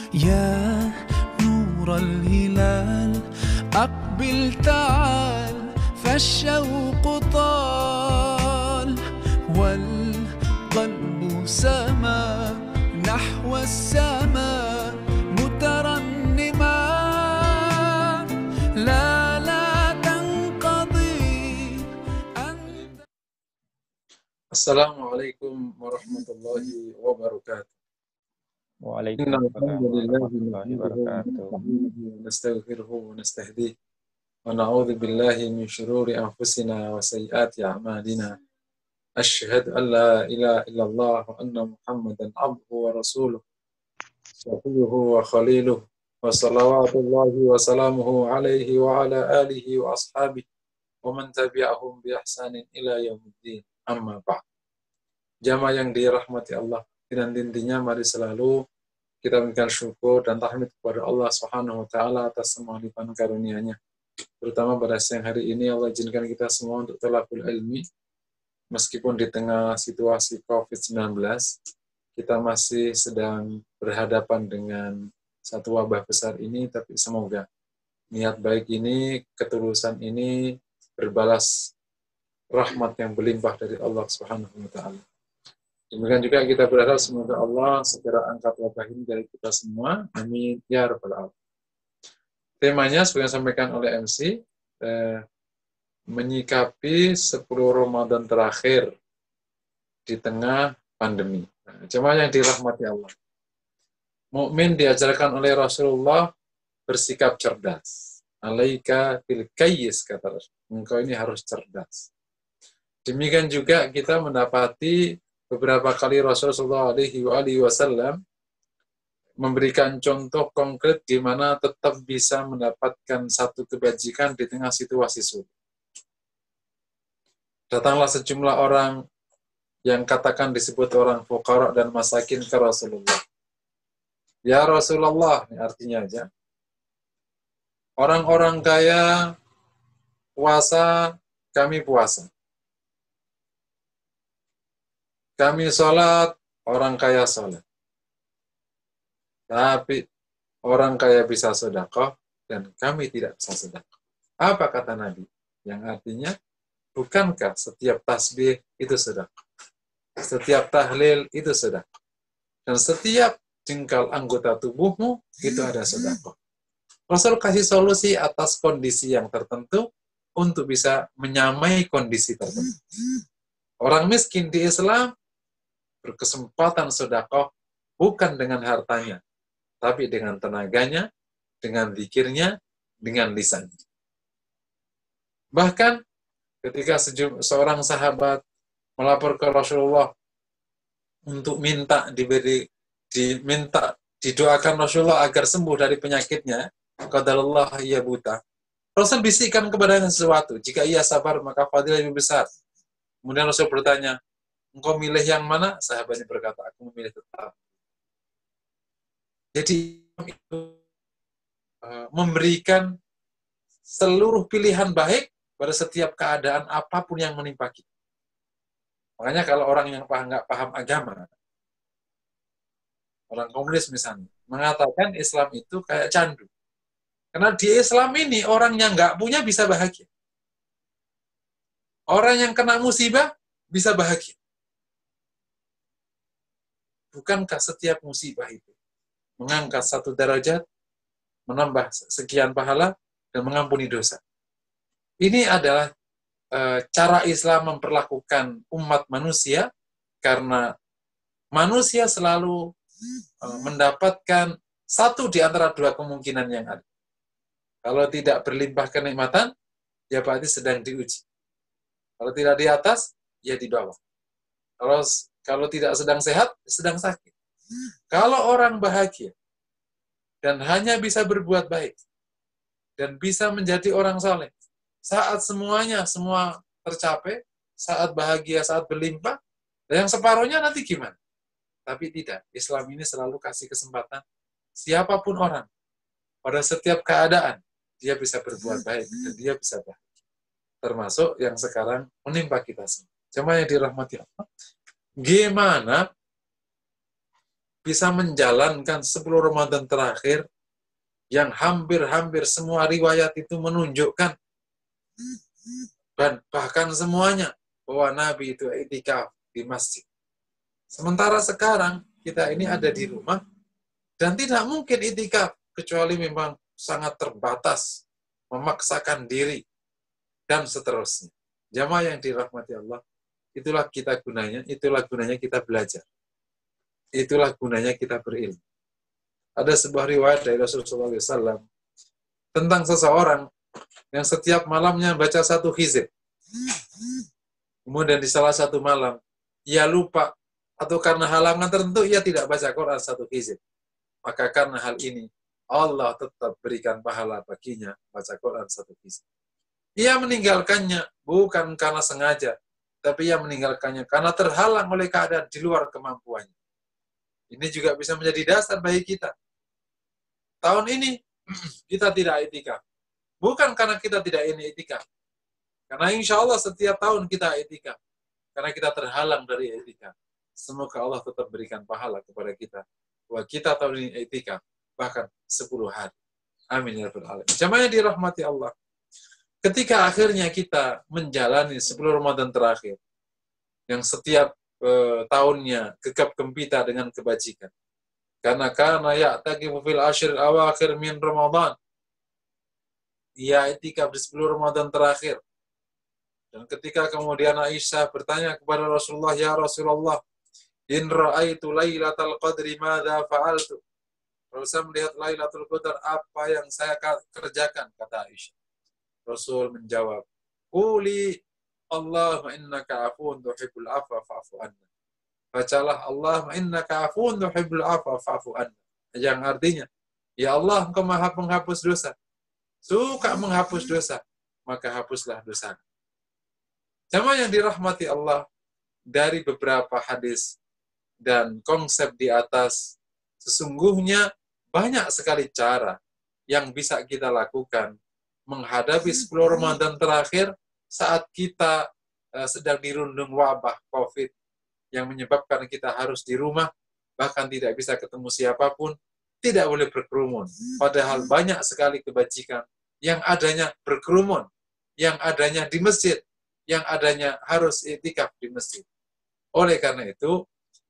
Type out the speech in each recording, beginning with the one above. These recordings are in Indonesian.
يا نور الهلال أقبل تعال فالشوق طال والقلب سما نحو السماء مترنما لا تنقضي أنت. السلام عليكم ورحمة الله وبركاته. إن Waalaikumsalam الحمد لله warahmatullahi نحمده wabarakatuh. ونستغفره ونستهديه ونعوذ بالله من شرور أنفسنا وسيئات أعمالنا. أشهد أن لا إله إلا الله وأن محمدا عبده ورسوله صفيه وخليله وصلوات الله وسلامه عليه وعلى آله وأصحابه ومن تبعهم بإحسان إلى يوم الدين. Amma ba'd. Jamaah yang dirahmati Allah, dan intinya mari selalu kita memberikan syukur dan tahmid kepada Allah Subhanahu wa taala atas semua limpahan karunia-Nya. Terutama pada siang hari ini Allah izinkan kita semua untuk talaqul ilmi meskipun di tengah situasi Covid-19 kita masih sedang berhadapan dengan satu wabah besar ini, tapi semoga niat baik ini, ketulusan ini berbalas rahmat yang berlimpah dari Allah Subhanahu wa taala. Demikian juga kita berharap semoga Allah segera angkat wabah ini dari kita semua. Amin ya rabbal alamin. Temanya seperti yang disampaikan oleh MC, menyikapi 10 Ramadan terakhir di tengah pandemi. Jemaah yang dirahmati Allah. Mukmin diajarkan oleh Rasulullah bersikap cerdas. Alaika bil kayyis, kata Rasul. Engkau ini harus cerdas. Demikian juga kita mendapati beberapa kali Rasulullah SAW memberikan contoh konkret di mana tetap bisa mendapatkan satu kebajikan di tengah situasi sulit. Datanglah sejumlah orang yang katakan disebut orang fuqara dan masakin ke Rasulullah. Ya Rasulullah, ini artinya aja. Orang-orang kaya puasa, kami puasa. Kami sholat, orang kaya sholat. Tapi orang kaya bisa sedekah dan kami tidak bisa sedekah. Apa kata Nabi? Yang artinya, bukankah setiap tasbih itu sedekah? Setiap tahlil itu sedekah. Dan setiap jengkal anggota tubuhmu itu ada sedekah. Rasul kasih solusi atas kondisi yang tertentu untuk bisa menyamai kondisi tertentu. Orang miskin di Islam berkesempatan sedekah bukan dengan hartanya, tapi dengan tenaganya, dengan zikirnya, dengan lisannya. Bahkan ketika seorang sahabat melapor ke Rasulullah untuk minta didoakan Rasulullah agar sembuh dari penyakitnya, qadarullah ia buta. Rasul bisikkan kepadanya sesuatu, jika ia sabar maka fadilah lebih besar. Kemudian Rasul bertanya, engkau milih yang mana? Sahabatnya berkata, aku memilih tetap. Jadi itu memberikan seluruh pilihan baik pada setiap keadaan apapun yang menimpa kita. Makanya kalau orang yang nggak paham agama, orang komunis misalnya, mengatakan Islam itu kayak candu. Karena di Islam ini orang yang nggak punya bisa bahagia. Orang yang kena musibah bisa bahagia. Bukankah setiap musibah itu mengangkat satu derajat, menambah sekian pahala, dan mengampuni dosa? Ini adalah cara Islam memperlakukan umat manusia, karena manusia selalu mendapatkan satu di antara dua kemungkinan yang ada. Kalau tidak berlimpah kenikmatan, ya berarti sedang diuji. Kalau tidak di atas, ya di bawah. Kalau tidak sedang sehat, sedang sakit. Kalau orang bahagia dan hanya bisa berbuat baik dan bisa menjadi orang saleh, saat semuanya semua tercapai, saat bahagia, saat berlimpah, yang separuhnya nanti gimana? Tapi tidak, Islam ini selalu kasih kesempatan siapapun orang pada setiap keadaan dia bisa berbuat baik dan dia bisa bahagia. Termasuk yang sekarang menimpa kita semua. Jemaah yang dirahmati Allah. Gimana bisa menjalankan 10 Ramadan terakhir yang hampir-hampir semua riwayat itu menunjukkan dan bahkan semuanya bahwa Nabi itu i'tikaf di masjid. Sementara sekarang kita ini ada di rumah dan tidak mungkin i'tikaf kecuali memang sangat terbatas, memaksakan diri dan seterusnya. Jamaah yang dirahmati Allah, itulah gunanya kita belajar. Itulah gunanya kita berilmu. Ada sebuah riwayat dari Rasulullah SAW tentang seseorang yang setiap malamnya baca 1 hizib. Kemudian di salah satu malam, ia lupa atau karena halangan tertentu ia tidak baca Quran 1 hizib. Maka karena hal ini, Allah tetap berikan pahala baginya baca Quran 1 hizib. Ia meninggalkannya bukan karena sengaja, tapi ia meninggalkannya karena terhalang oleh keadaan di luar kemampuannya. Ini juga bisa menjadi dasar bagi kita. Tahun ini kita tidak i'tikaf. Bukan karena kita tidak ini i'tikaf. Karena insya Allah setiap tahun kita i'tikaf. Karena kita terhalang dari i'tikaf. Semoga Allah tetap berikan pahala kepada kita. Bahwa kita tahun ini i'tikaf. Bahkan 10 hari. Amin ya rabbal alamin. Jamaah dirahmati Allah. Ketika akhirnya kita menjalani 10 Ramadan terakhir. Yang setiap tahunnya gegap gempita dengan kebajikan. Karena ya'takifu fil ashir awakhir min Ramadan. Ia i'tikaf di 10 Ramadan terakhir. Dan ketika kemudian Aisyah bertanya kepada Rasulullah, "Ya Rasulullah, in ra'aitu lailatal qadri madza fa'altu?" Kalau saya melihat Lailatul Qadar, apa yang saya kerjakan, kata Aisyah. Rasul menjawab, "Quli Allahumma innaka afuwun tuhibbul afwa fa'fu anna." Bacalah Allahumma innaka afuwun tuhibbul afwa fa'fu anna. Yang artinya, ya Allah, Engkau Maha penghapus dosa. Suka menghapus dosa, maka hapuslah dosa. Jamaah yang dirahmati Allah, dari beberapa hadis dan konsep di atas, sesungguhnya banyak sekali cara yang bisa kita lakukan menghadapi 10 Ramadan terakhir saat kita sedang dirundung wabah COVID yang menyebabkan kita harus di rumah, bahkan tidak bisa ketemu siapapun, tidak boleh berkerumun. Padahal banyak sekali kebajikan yang adanya berkerumun, yang adanya di masjid, yang adanya harus i'tikaf di masjid. Oleh karena itu,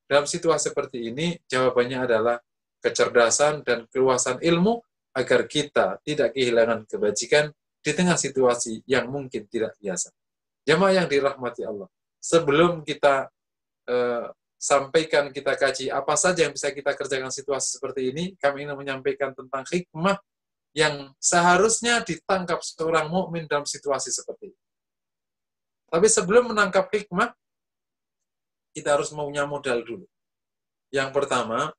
dalam situasi seperti ini, jawabannya adalah kecerdasan dan keluasan ilmu agar kita tidak kehilangan kebajikan di tengah situasi yang mungkin tidak biasa. Jamaah yang dirahmati Allah, sebelum kita sampaikan, kita kaji apa saja yang bisa kita kerjakan situasi seperti ini, kami ingin menyampaikan tentang hikmah yang seharusnya ditangkap seorang mukmin dalam situasi seperti ini. Tapi sebelum menangkap hikmah, kita harus punya modal dulu. Yang pertama,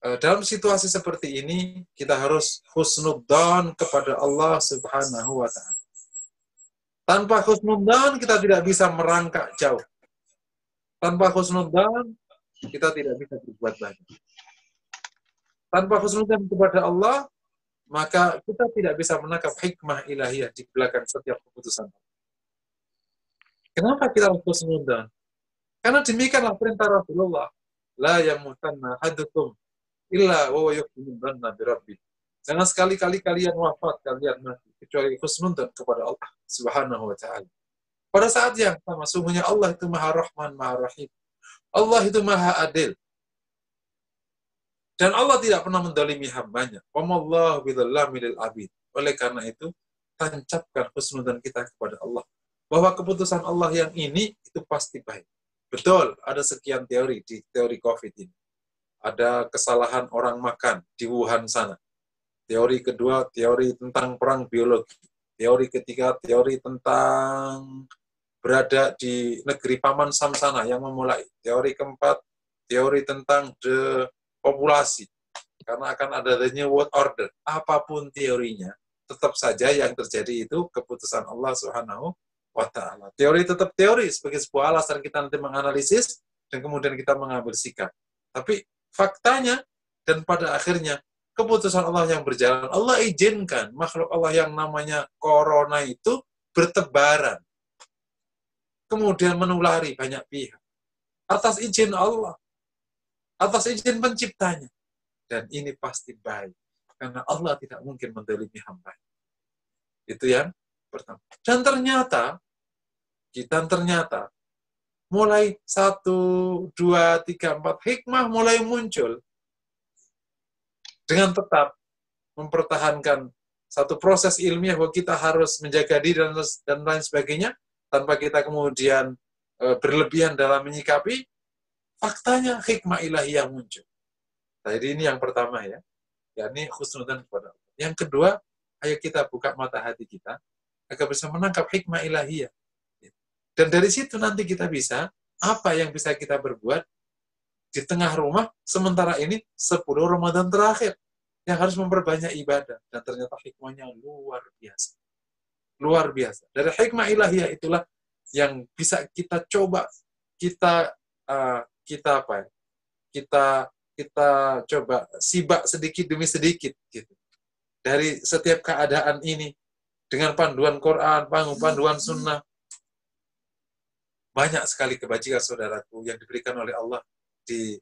dalam situasi seperti ini, kita harus husnudzan kepada Allah Subhanahu wa Ta'ala. Tanpa husnudzan, kita tidak bisa merangkak jauh. Tanpa husnudzan, kita tidak bisa berbuat banyak. Tanpa husnudzan kepada Allah, maka kita tidak bisa menangkap hikmah ilahiyah di belakang setiap keputusan. Kenapa kita harus husnudzan? Karena demikianlah perintah Rasulullah. La yamutanna ahadukum illa wa yuhsinu dhanna bi rabbih. Jangan sekali-kali kalian wafat, kalian mati, kecuali husnudzan kepada Allah Subhanahu wa Ta'ala. Pada saat yang sama, sungguhnya Allah itu Maha Rahman, Maha Rahim. Allah itu Maha Adil. Dan Allah tidak pernah mendolimi hambanya. Wamallahu bidzallami lil abid. Oleh karena itu, tancapkan husnudzan kita kepada Allah. Bahwa keputusan Allah yang ini, itu pasti baik. Betul, ada sekian teori di teori COVID ini. Ada kesalahan orang makan di Wuhan sana. Teori kedua, teori tentang perang biologi. Teori ketiga, teori tentang berada di negeri Paman Sam sana yang memulai. Teori keempat, teori tentang depopulasi. Karena akan ada the new world order. Apapun teorinya, tetap saja yang terjadi itu keputusan Allah Subhanahu wa Ta'ala. Teori tetap teori sebagai sebuah alasan kita nanti menganalisis dan kemudian kita mengambil sikap. Tapi faktanya dan pada akhirnya keputusan Allah yang berjalan. Allah izinkan makhluk Allah yang namanya corona itu bertebaran. Kemudian menulari banyak pihak. Atas izin Allah. atas izin penciptanya. Dan ini pasti baik. Karena Allah tidak mungkin menzalimi hamba. Itu yang pertama. Dan ternyata, mulai 1, 2, 3, 4, hikmah mulai muncul. Dengan tetap mempertahankan satu proses ilmiah bahwa kita harus menjaga diri dan lain sebagainya, tanpa kita kemudian berlebihan dalam menyikapi, faktanya hikmah ilahiyah muncul. Jadi ini yang pertama ya, yakni husnudzan kepada Allah. Yang kedua, ayo kita buka mata hati kita agar bisa menangkap hikmah ilahiyah. Dan dari situ nanti kita bisa, apa yang bisa kita berbuat di tengah rumah, sementara ini 10 Ramadan terakhir, yang harus memperbanyak ibadah. Dan ternyata hikmahnya luar biasa. Luar biasa. Dari hikmah ilahiyah itulah yang bisa kita coba, kita coba sibak sedikit demi sedikit gitu. Dari setiap keadaan ini dengan panduan Quran, panduan sunnah, banyak sekali kebajikan saudaraku yang diberikan oleh Allah di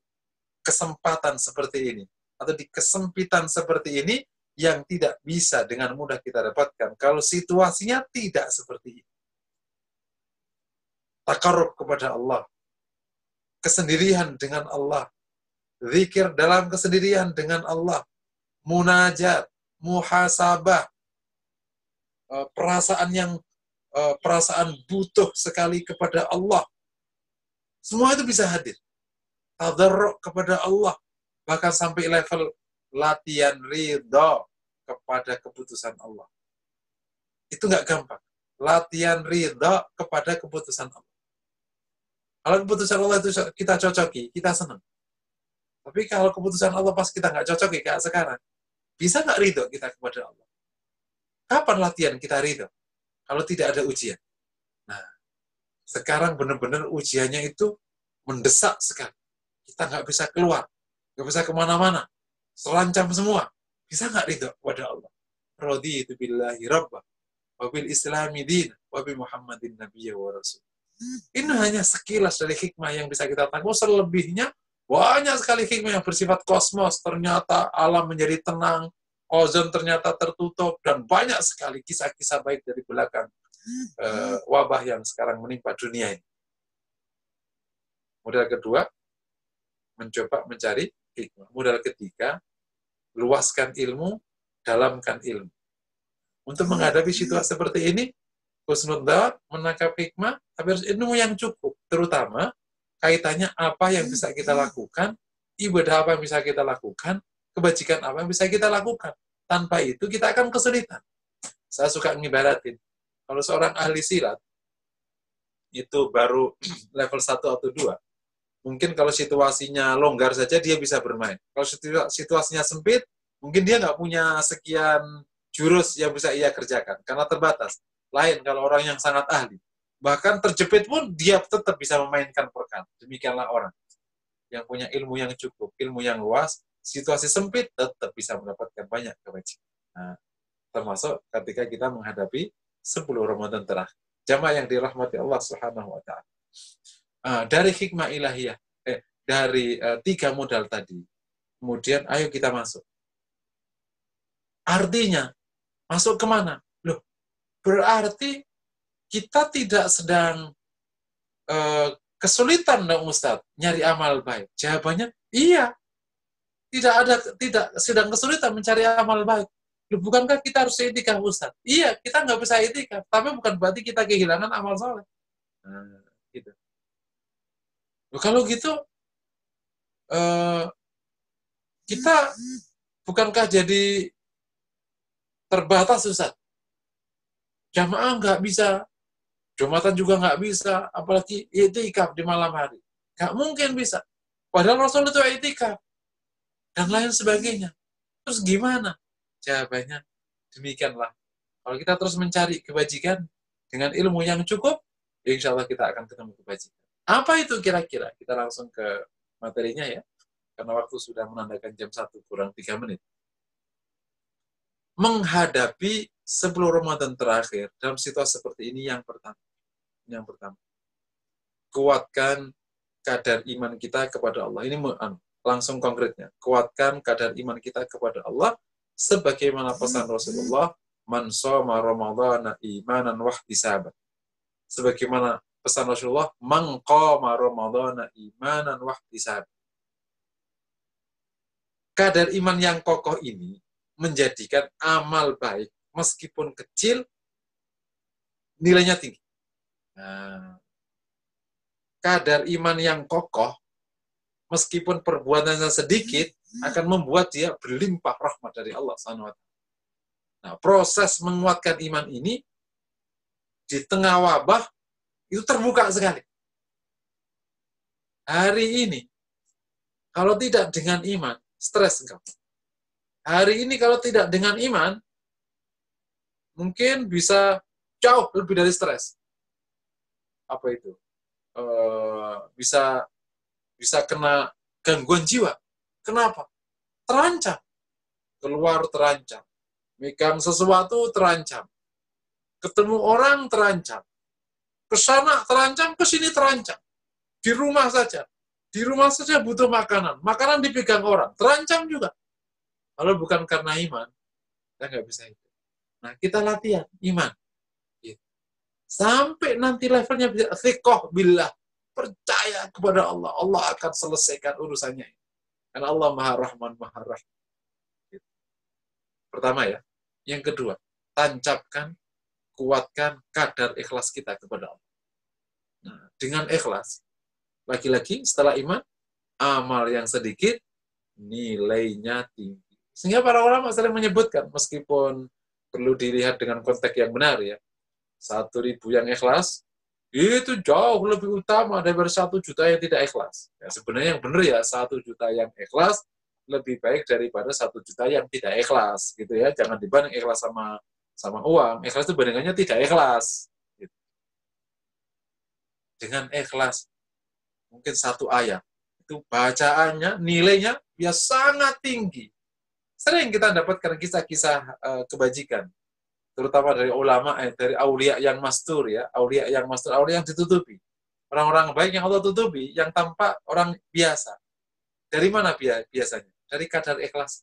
kesempatan seperti ini atau di kesempitan seperti ini yang tidak bisa dengan mudah kita dapatkan kalau situasinya tidak seperti ini. Takarrub kepada Allah, kesendirian dengan Allah, zikir dalam kesendirian dengan Allah, munajat, muhasabah, perasaan butuh sekali kepada Allah. Semua itu bisa hadir. Tadarruk kepada Allah, bahkan sampai level latihan ridha kepada keputusan Allah. Itu nggak gampang. Latihan ridha kepada keputusan Allah. Kalau keputusan Allah itu kita cocoki, kita senang. Tapi kalau keputusan Allah pas kita nggak cocoki kayak sekarang, bisa nggak ridho kita kepada Allah? Kapan latihan kita ridho? Kalau tidak ada ujian. Nah, sekarang benar-benar ujiannya itu mendesak sekali. Kita nggak bisa keluar, nggak bisa kemana-mana, serancam semua. Bisa nggak ridho kepada Allah? Raditu billahi rabbah, wa bil islami din, wa bi Muhammadin nabiyya wa rasul. Ini hanya sekilas dari hikmah yang bisa kita tanggung. Selebihnya banyak sekali hikmah yang bersifat kosmos. Ternyata alam menjadi tenang, ozon ternyata tertutup, dan banyak sekali kisah-kisah baik dari belakang wabah yang sekarang menimpa dunia ini. Modal kedua, mencoba mencari hikmah. Modal ketiga, luaskan ilmu, dalamkan ilmu. Untuk menghadapi situasi seperti ini, husnudzan, menangkap hikmah, tapi harus ilmu yang cukup. Terutama kaitannya apa yang bisa kita lakukan, ibadah apa yang bisa kita lakukan, kebajikan apa yang bisa kita lakukan. Tanpa itu kita akan kesulitan. Saya suka ngibaratin, kalau seorang ahli silat, itu baru level 1 atau 2. Mungkin kalau situasinya longgar saja dia bisa bermain. Kalau situasinya sempit, mungkin dia nggak punya sekian jurus yang bisa ia kerjakan, karena terbatas. Lain kalau orang yang sangat ahli. Bahkan terjepit pun dia tetap bisa memainkan perkara. Demikianlah orang yang punya ilmu yang cukup, ilmu yang luas, situasi sempit tetap bisa mendapatkan banyak kebajikan. Nah, termasuk ketika kita menghadapi 10 Ramadan terakhir. Jamaah yang dirahmati Allah Subhanahu wa taala. Dari hikmah ilahiyah, dari 3 modal tadi, kemudian ayo kita masuk. Artinya, masuk kemana? Loh, berarti kita tidak sedang kesulitan dong Ustaz, nyari amal baik. Jawabannya, iya. Tidak sedang kesulitan mencari amal baik. Loh, bukankah kita harus i'tikaf Ustaz? Iya, kita nggak bisa i'tikaf, tapi bukan berarti kita kehilangan amal soleh. Nah, gitu. Loh, kalau gitu, kita bukankah jadi terbatas Ustaz? Jamaah nggak bisa, Jumatan juga nggak bisa, apalagi i'tikaf di malam hari. Nggak mungkin bisa. Padahal Rasul itu i'tikaf. Dan lain sebagainya. Terus gimana? Jawabannya, demikianlah. Kalau kita terus mencari kebajikan dengan ilmu yang cukup, insya Allah kita akan ketemu kebajikan. Apa itu kira-kira? Kita langsung ke materinya ya. Karena waktu sudah menandakan jam 1 kurang 3 menit. Menghadapi 10 Ramadan terakhir dalam situasi seperti ini yang pertama. Kuatkan kadar iman kita kepada Allah. Ini langsung konkretnya. Kuatkan kadar iman kita kepada Allah sebagaimana pesan Rasulullah, man shoma ramadhana imanan wahtisaban. Sebagaimana pesan Rasulullah, man qama ramadhana imanan wahtisaban. Kadar iman yang kokoh ini menjadikan amal baik meskipun kecil nilainya tinggi. Nah, kadar iman yang kokoh meskipun perbuatannya sedikit akan membuat dia berlimpah rahmat dari Allah SWT. Nah, proses menguatkan iman ini di tengah wabah itu terbuka sekali. Hari ini, kalau tidak dengan iman, stres engkau. Hari ini kalau tidak dengan iman, mungkin bisa jauh lebih dari stres. Apa itu? Bisa kena gangguan jiwa. Kenapa? Terancam. Keluar terancam. Megang sesuatu terancam. Ketemu orang terancam. Kesana terancam, kesini terancam. Di rumah saja. Di rumah saja butuh makanan. Makanan dipegang orang. Terancam juga. Kalau bukan karena iman, kita nggak bisa itu. Nah, kita latihan iman. Sampai nanti levelnya bisa thiqah billah. Percaya kepada Allah. Allah akan selesaikan urusannya. Karena Allah Maha Rahman, Maha Rahim. Pertama ya. Yang kedua, tancapkan, kuatkan kadar ikhlas kita kepada Allah. Nah, dengan ikhlas, lagi-lagi setelah iman, amal yang sedikit, nilainya tinggi. Sehingga para ulama sering menyebutkan, meskipun perlu dilihat dengan konteks yang benar ya, 1.000 yang ikhlas, itu jauh lebih utama daripada 1 juta yang tidak ikhlas. Ya, sebenarnya yang benar ya, 1 juta yang ikhlas, lebih baik daripada 1 juta yang tidak ikhlas. Gitu ya. Jangan dibanding ikhlas sama uang. Ikhlas itu bandingannya tidak ikhlas. Gitu. Dengan ikhlas, mungkin 1 ayat, itu bacaannya, nilainya, ya sangat tinggi. Sering kita dapatkan kisah-kisah kebajikan, terutama dari ulama, dari aulia yang mastur ya, aulia yang ditutupi. Orang-orang baik yang Allah tutupi, yang tampak orang biasa. Dari mana biasanya? Dari kadar ikhlas.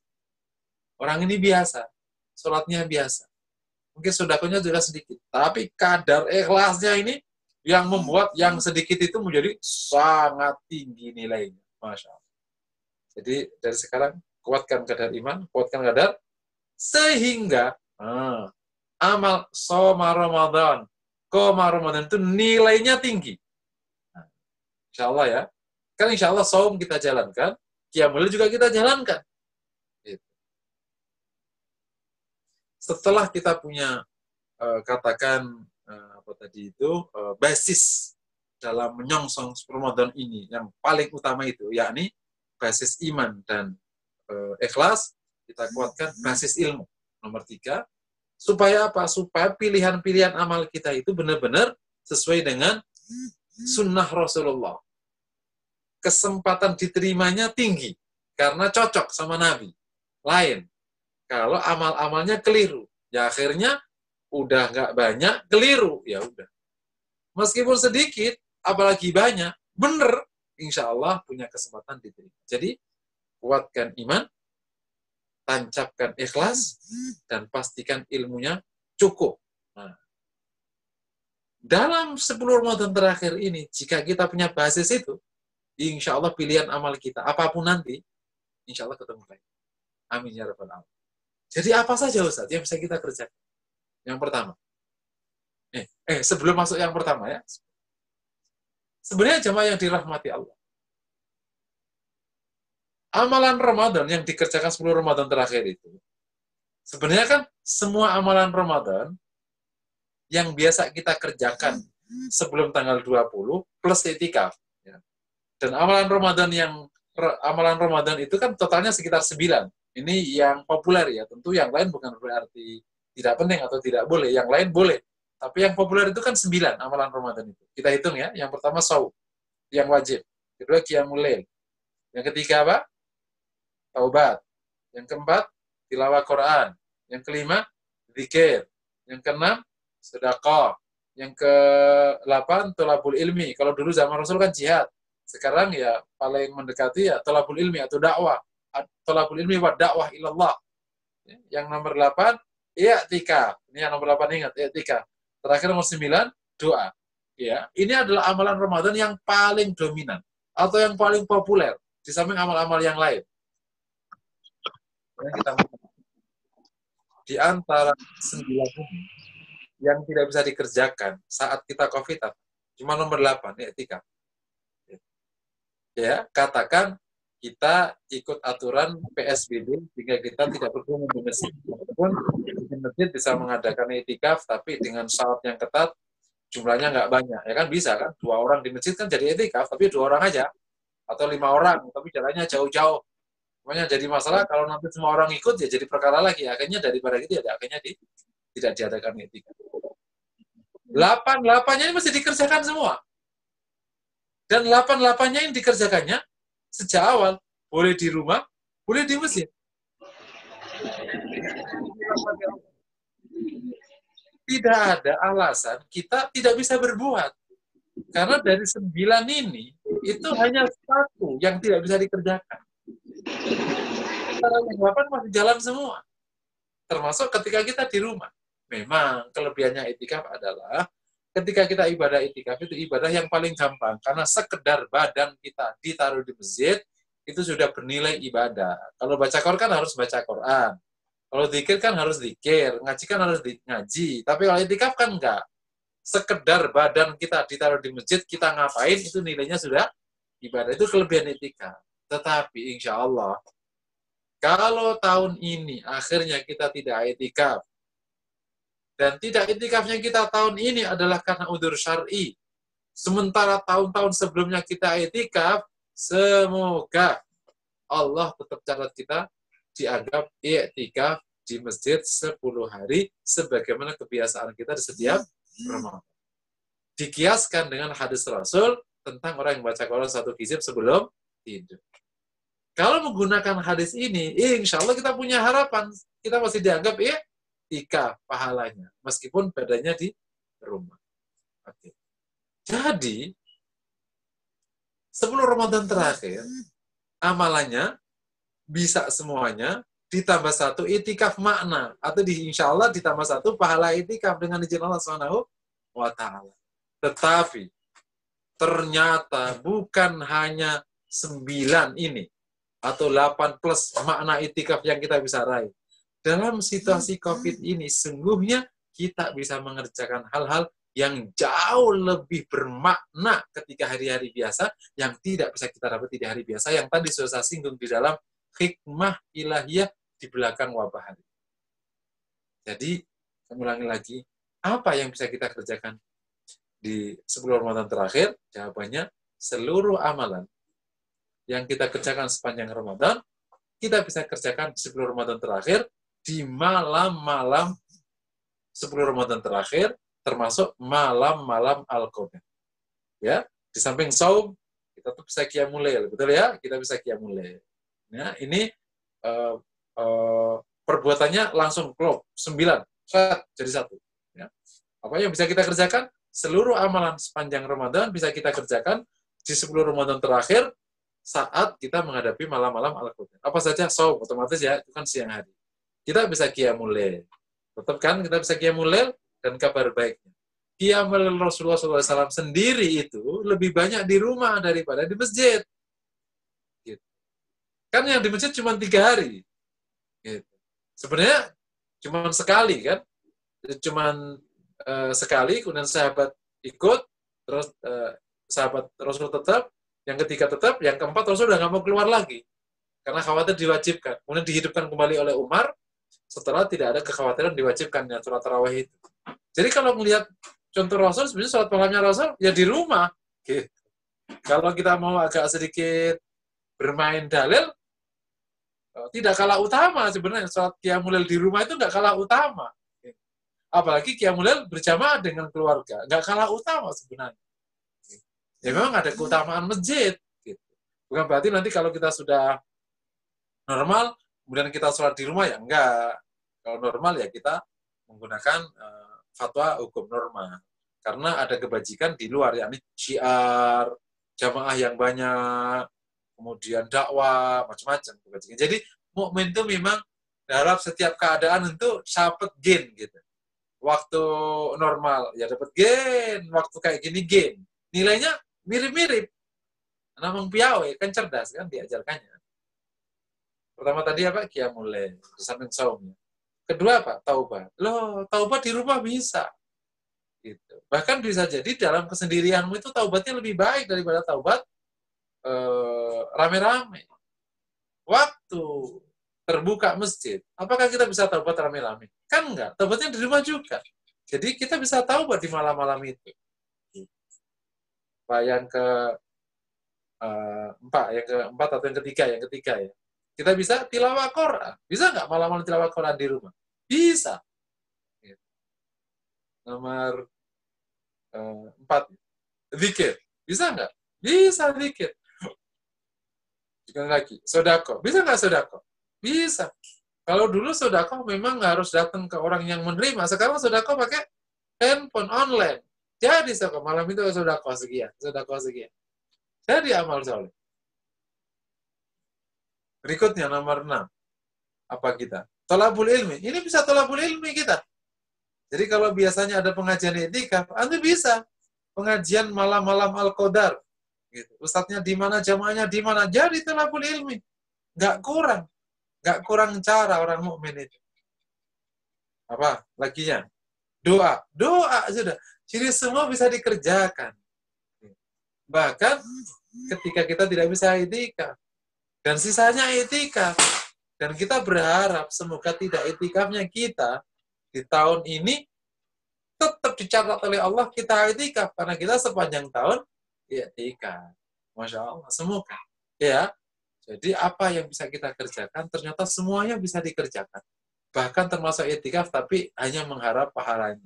Orang ini biasa, sholatnya biasa. Mungkin sedekahnya juga sedikit, tapi kadar ikhlasnya ini yang membuat yang sedikit itu menjadi sangat tinggi nilainya. Masya Allah. Jadi dari sekarang, kuatkan kadar iman, kuatkan kadar, sehingga amal shoma Ramadan, qoma Ramadan itu nilainya tinggi. Nah, insya Allah ya. Kan insya Allah saum kita jalankan, qiyamul lail juga kita jalankan. Gitu. Setelah kita punya basis dalam menyongsong Ramadan ini, yang paling utama itu, yakni basis iman dan ikhlas, kita kuatkan basis ilmu. Nomor 3, supaya apa? Supaya pilihan-pilihan amal kita itu benar-benar sesuai dengan sunnah Rasulullah. Kesempatan diterimanya tinggi, karena cocok sama Nabi. Lain, kalau amal-amalnya keliru, ya akhirnya udah nggak banyak, keliru, ya udah. Meskipun sedikit, apalagi banyak, benar, insya Allah punya kesempatan diterima. Jadi, kuatkan iman, tancapkan ikhlas, dan pastikan ilmunya cukup. Nah, dalam 10 Ramadan terakhir ini, jika kita punya basis itu, insya Allah pilihan amal kita, apapun nanti, insya Allah ketemu baik. Amin ya rabbal alamin. Jadi apa saja Ustaz yang bisa kita kerjakan? Yang pertama, sebelum masuk yang pertama ya, sebenarnya jamaah yang dirahmati Allah, amalan Ramadan yang dikerjakan 10 Ramadan terakhir itu, sebenarnya kan semua amalan Ramadan yang biasa kita kerjakan sebelum tanggal 20 plus itikaf. Ya. Dan amalan Ramadan itu kan totalnya sekitar 9. Ini yang populer ya, tentu yang lain bukan berarti tidak penting atau tidak boleh, yang lain boleh. Tapi yang populer itu kan 9 amalan Ramadan itu. Kita hitung ya, yang pertama shaum, yang wajib. Kedua qiyamul lail. Yang ketiga apa? Taubat. Yang keempat, tilawah Quran. Yang kelima, zikir. Yang keenam, sedekah. Yang ke-8, thalabul ilmi. Kalau dulu zaman Rasul kan jihad. Sekarang ya paling mendekati ya thalabul ilmi atau dakwah. Thalabul ilmi wa dakwah ilallah. Yang nomor 8, i'tikaf. Ini yang nomor 8 ingat, i'tikaf. Terakhir nomor 9, doa. Ya, ini adalah amalan Ramadan yang paling dominan atau yang paling populer di samping amal-amal yang lain. Ya, kita di antara 9 ini yang tidak bisa dikerjakan saat kita COVID, cuma nomor 8, i'tikaf. Ya, katakan kita ikut aturan PSBB sehingga kita tidak perlu di masjid. Walaupun di masjid bisa mengadakan i'tikaf, tapi dengan syarat yang ketat, jumlahnya nggak banyak. Ya kan bisa kan, 2 orang di masjid kan jadi i'tikaf, tapi 2 orang aja. Atau 5 orang, tapi jalannya jauh-jauh. Makanya jadi masalah kalau nanti semua orang ikut, ya jadi perkara lagi. Akhirnya daripada itu, ya akhirnya tidak diadakan i'tikaf. 8-8-nya ini mesti dikerjakan semua. Dan 8-8-nya yang dikerjakannya sejak awal. Boleh di rumah, boleh di masjid. Tidak ada alasan kita tidak bisa berbuat. Karena dari 9 ini, itu hanya 1 yang tidak bisa dikerjakan. Antara yang 8 masih jalan semua. Termasuk ketika kita di rumah. Memang kelebihannya i'tikaf adalah ketika kita ibadah i'tikaf itu ibadah yang paling gampang. Karena sekedar badan kita ditaruh di masjid, itu sudah bernilai ibadah. Kalau baca Quran kan harus baca Quran. Kalau zikir kan harus zikir. Ngaji kan harus ngaji. Tapi kalau i'tikaf kan enggak. Sekedar badan kita ditaruh di masjid, kita ngapain, itu nilainya sudah ibadah. Itu kelebihan i'tikaf. Tetapi insya Allah, kalau tahun ini akhirnya kita tidak i'tikaf, dan tidak i'tikafnya kita tahun ini adalah karena udzur syar'i, sementara tahun-tahun sebelumnya kita i'tikaf, semoga Allah tetap catat kita dianggap i'tikaf di masjid 10 hari sebagaimana kebiasaan kita di setiap Ramadan. Dikiaskan dengan hadis Rasul tentang orang yang baca Quran 1 hizib sebelum tidur. Kalau menggunakan hadis ini, insya Allah kita punya harapan. Kita masih dianggap i'tikaf pahalanya, meskipun badannya di rumah. Oke. Jadi, 10 Ramadan terakhir, amalannya bisa semuanya, ditambah 1 i'tikaf makna. Atau insya Allah ditambah 1 pahala i'tikaf dengan izin Allah SWT. Tetapi, ternyata bukan hanya 9 ini, atau 8 plus makna i'tikaf yang kita bisa raih. Dalam situasi COVID ini, sungguhnya kita bisa mengerjakan hal-hal yang jauh lebih bermakna ketika hari-hari biasa, yang tidak bisa kita dapat di hari biasa, yang tadi sudah saya singgung di dalam hikmah ilahiyah di belakang wabah hari. Jadi, saya ulangi lagi, apa yang bisa kita kerjakan di 10 Ramadan terakhir? Jawabannya, seluruh amalan yang kita kerjakan sepanjang Ramadan, kita bisa kerjakan di 10 Ramadan terakhir, di malam-malam 10 Ramadan terakhir, termasuk malam-malam Al-Qadar. Ya, di samping saum, kita tuh bisa qiyamul lail, betul ya? Kita bisa qiyamul lail. Ya, ini perbuatannya langsung klop, 9, jadi 1. Ya. Apa yang bisa kita kerjakan? Seluruh amalan sepanjang Ramadan bisa kita kerjakan di 10 Ramadan terakhir, saat kita menghadapi malam-malam Al-Qadar. Apa saja? Saum, otomatis ya, itu kan siang hari. Kita bisa qiyamul lail. Tetap kan kita bisa qiyamul lail, dan kabar baiknya. Qiyamul lail Rasulullah SAW sendiri itu lebih banyak di rumah daripada di masjid. Gitu. Kan yang di masjid cuma 3 hari. Gitu. Sebenarnya cuma sekali kan. Cuma sekali, kemudian sahabat ikut, terus sahabat Rasul tetap, yang ketiga tetap, yang keempat Rasul udah nggak mau keluar lagi. Karena khawatir diwajibkan. Kemudian dihidupkan kembali oleh Umar, setelah tidak ada kekhawatiran diwajibkannya sholat tarawih itu. Jadi kalau melihat contoh Rasul, sebenarnya sholat malamnya Rasul, ya di rumah. Gitu. Kalau kita mau agak sedikit bermain dalil, tidak kalah utama sebenarnya. Sholat qiyamul lail di rumah itu nggak kalah utama. Apalagi qiyamul lail berjamaah dengan keluarga. Nggak kalah utama sebenarnya. Ya memang ada keutamaan masjid. Gitu. Bukan berarti nanti kalau kita sudah normal, kemudian kita sholat di rumah, ya enggak. Kalau normal ya kita menggunakan fatwa hukum norma. Karena ada kebajikan di luar, yakni syiar, jamaah yang banyak, kemudian dakwah, macam-macam. Jadi mukmin itu memang dalam setiap keadaan itu dapat gain gitu. Waktu normal ya dapat gain, waktu kayak gini gain. Nilainya mirip-mirip. Namun piawai kan cerdas kan diajarkannya. Pertama tadi apa? Qiyamul lail, di samping saumnya. Kedua apa? Taubat. Loh, taubat di rumah bisa. Gitu. Bahkan bisa jadi dalam kesendirianmu itu taubatnya lebih baik daripada taubat rame-rame. Waktu terbuka masjid, apakah kita bisa taubat rame-rame? Kan enggak, taubatnya di rumah juga. Jadi kita bisa taubat di malam-malam itu. Yang keempat atau yang ketiga ya. Kita bisa tilawah Quran. Bisa nggak malam-malam tilawah Quran di rumah? Bisa. Nomor 4. Zikir. Bisa nggak? Bisa zikir. Sekali lagi, sodako. Bisa nggak sodako? Bisa. Kalau dulu sodako memang harus datang ke orang yang menerima. Sekarang sodako pakai handphone online. Jadi malam itu sodako sekian. Jadi amal soleh. Berikutnya nomor 6. Apa kita? Tolabul ilmi. Ini bisa tolabul ilmi kita. Jadi kalau biasanya ada pengajian i'tikaf, Anda bisa. Pengajian malam-malam Al-Qadar. Gitu. Ustadznya di mana, jamaahnya di mana. Jadi tolabul ilmi. Nggak kurang cara orang mukmin itu. Apa? Laginya? Doa sudah. Jadi semua bisa dikerjakan. Bahkan ketika kita tidak bisa i'tikaf. Dan sisanya i'tikaf. Dan kita berharap semoga tidak i'tikafnya kita di tahun ini tetap dicatat oleh Allah kita i'tikaf. Karena kita sepanjang tahun i'tikaf. Masya Allah. Semoga. Ya. Jadi apa yang bisa kita kerjakan, ternyata semuanya bisa dikerjakan. Bahkan termasuk i'tikaf, tapi hanya mengharap pahalanya.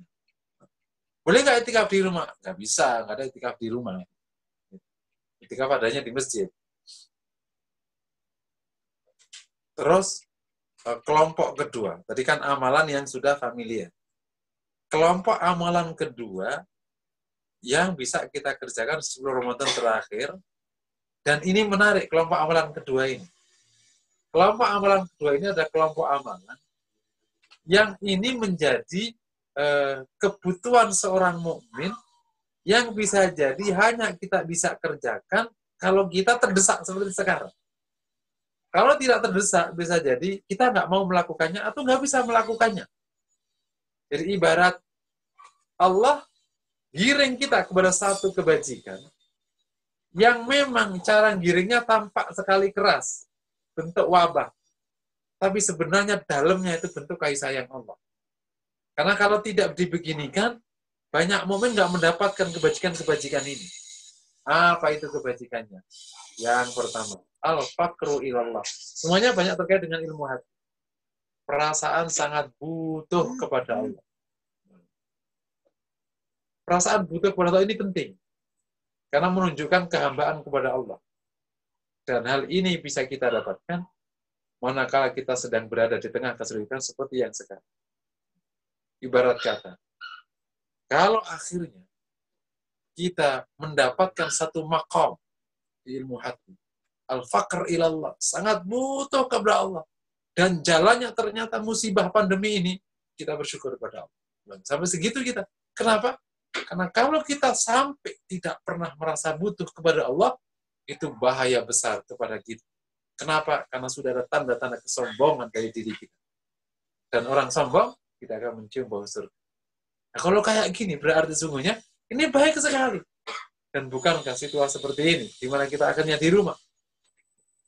Boleh nggak i'tikaf di rumah? Nggak bisa. Nggak ada i'tikaf di rumah. I'tikaf adanya di masjid. Terus kelompok kedua, tadi kan amalan yang sudah familiar. Kelompok amalan kedua yang bisa kita kerjakan sebelum Ramadan terakhir, dan ini menarik kelompok amalan kedua ini. Kelompok amalan kedua ini ada kelompok amalan yang ini menjadi kebutuhan seorang mukmin yang bisa jadi hanya kita bisa kerjakan kalau kita terdesak seperti sekarang. Kalau tidak terdesak, bisa jadi kita nggak mau melakukannya atau nggak bisa melakukannya. Jadi ibarat Allah giring kita kepada satu kebajikan yang memang cara giringnya tampak sekali keras, bentuk wabah. Tapi sebenarnya dalamnya itu bentuk kasih sayang Allah. Karena kalau tidak dibeginikan, banyak mukmin nggak mendapatkan kebajikan-kebajikan ini. Apa itu kebajikannya? Yang pertama, al-faqru ilallah. Semuanya banyak terkait dengan ilmu hati. Perasaan sangat butuh kepada Allah. Perasaan butuh kepada Allah ini penting. Karena menunjukkan kehambaan kepada Allah. Dan hal ini bisa kita dapatkan manakala kita sedang berada di tengah kesulitan seperti yang sekarang. Ibarat kata, kalau akhirnya kita mendapatkan satu maqam di ilmu hati, al-faqr ilallah, sangat butuh kepada Allah. Dan jalannya ternyata musibah pandemi ini, kita bersyukur kepada Allah. Sampai segitu kita. Kenapa? Karena kalau kita sampai tidak pernah merasa butuh kepada Allah, itu bahaya besar kepada kita. Kenapa? Karena sudah ada tanda-tanda kesombongan dari diri kita. Dan orang sombong, kita akan mencium bau surga. Nah, kalau kayak gini, berarti sungguhnya, ini baik sekali. Dan bukankah situasi seperti ini, di mana kita akhirnya di rumah,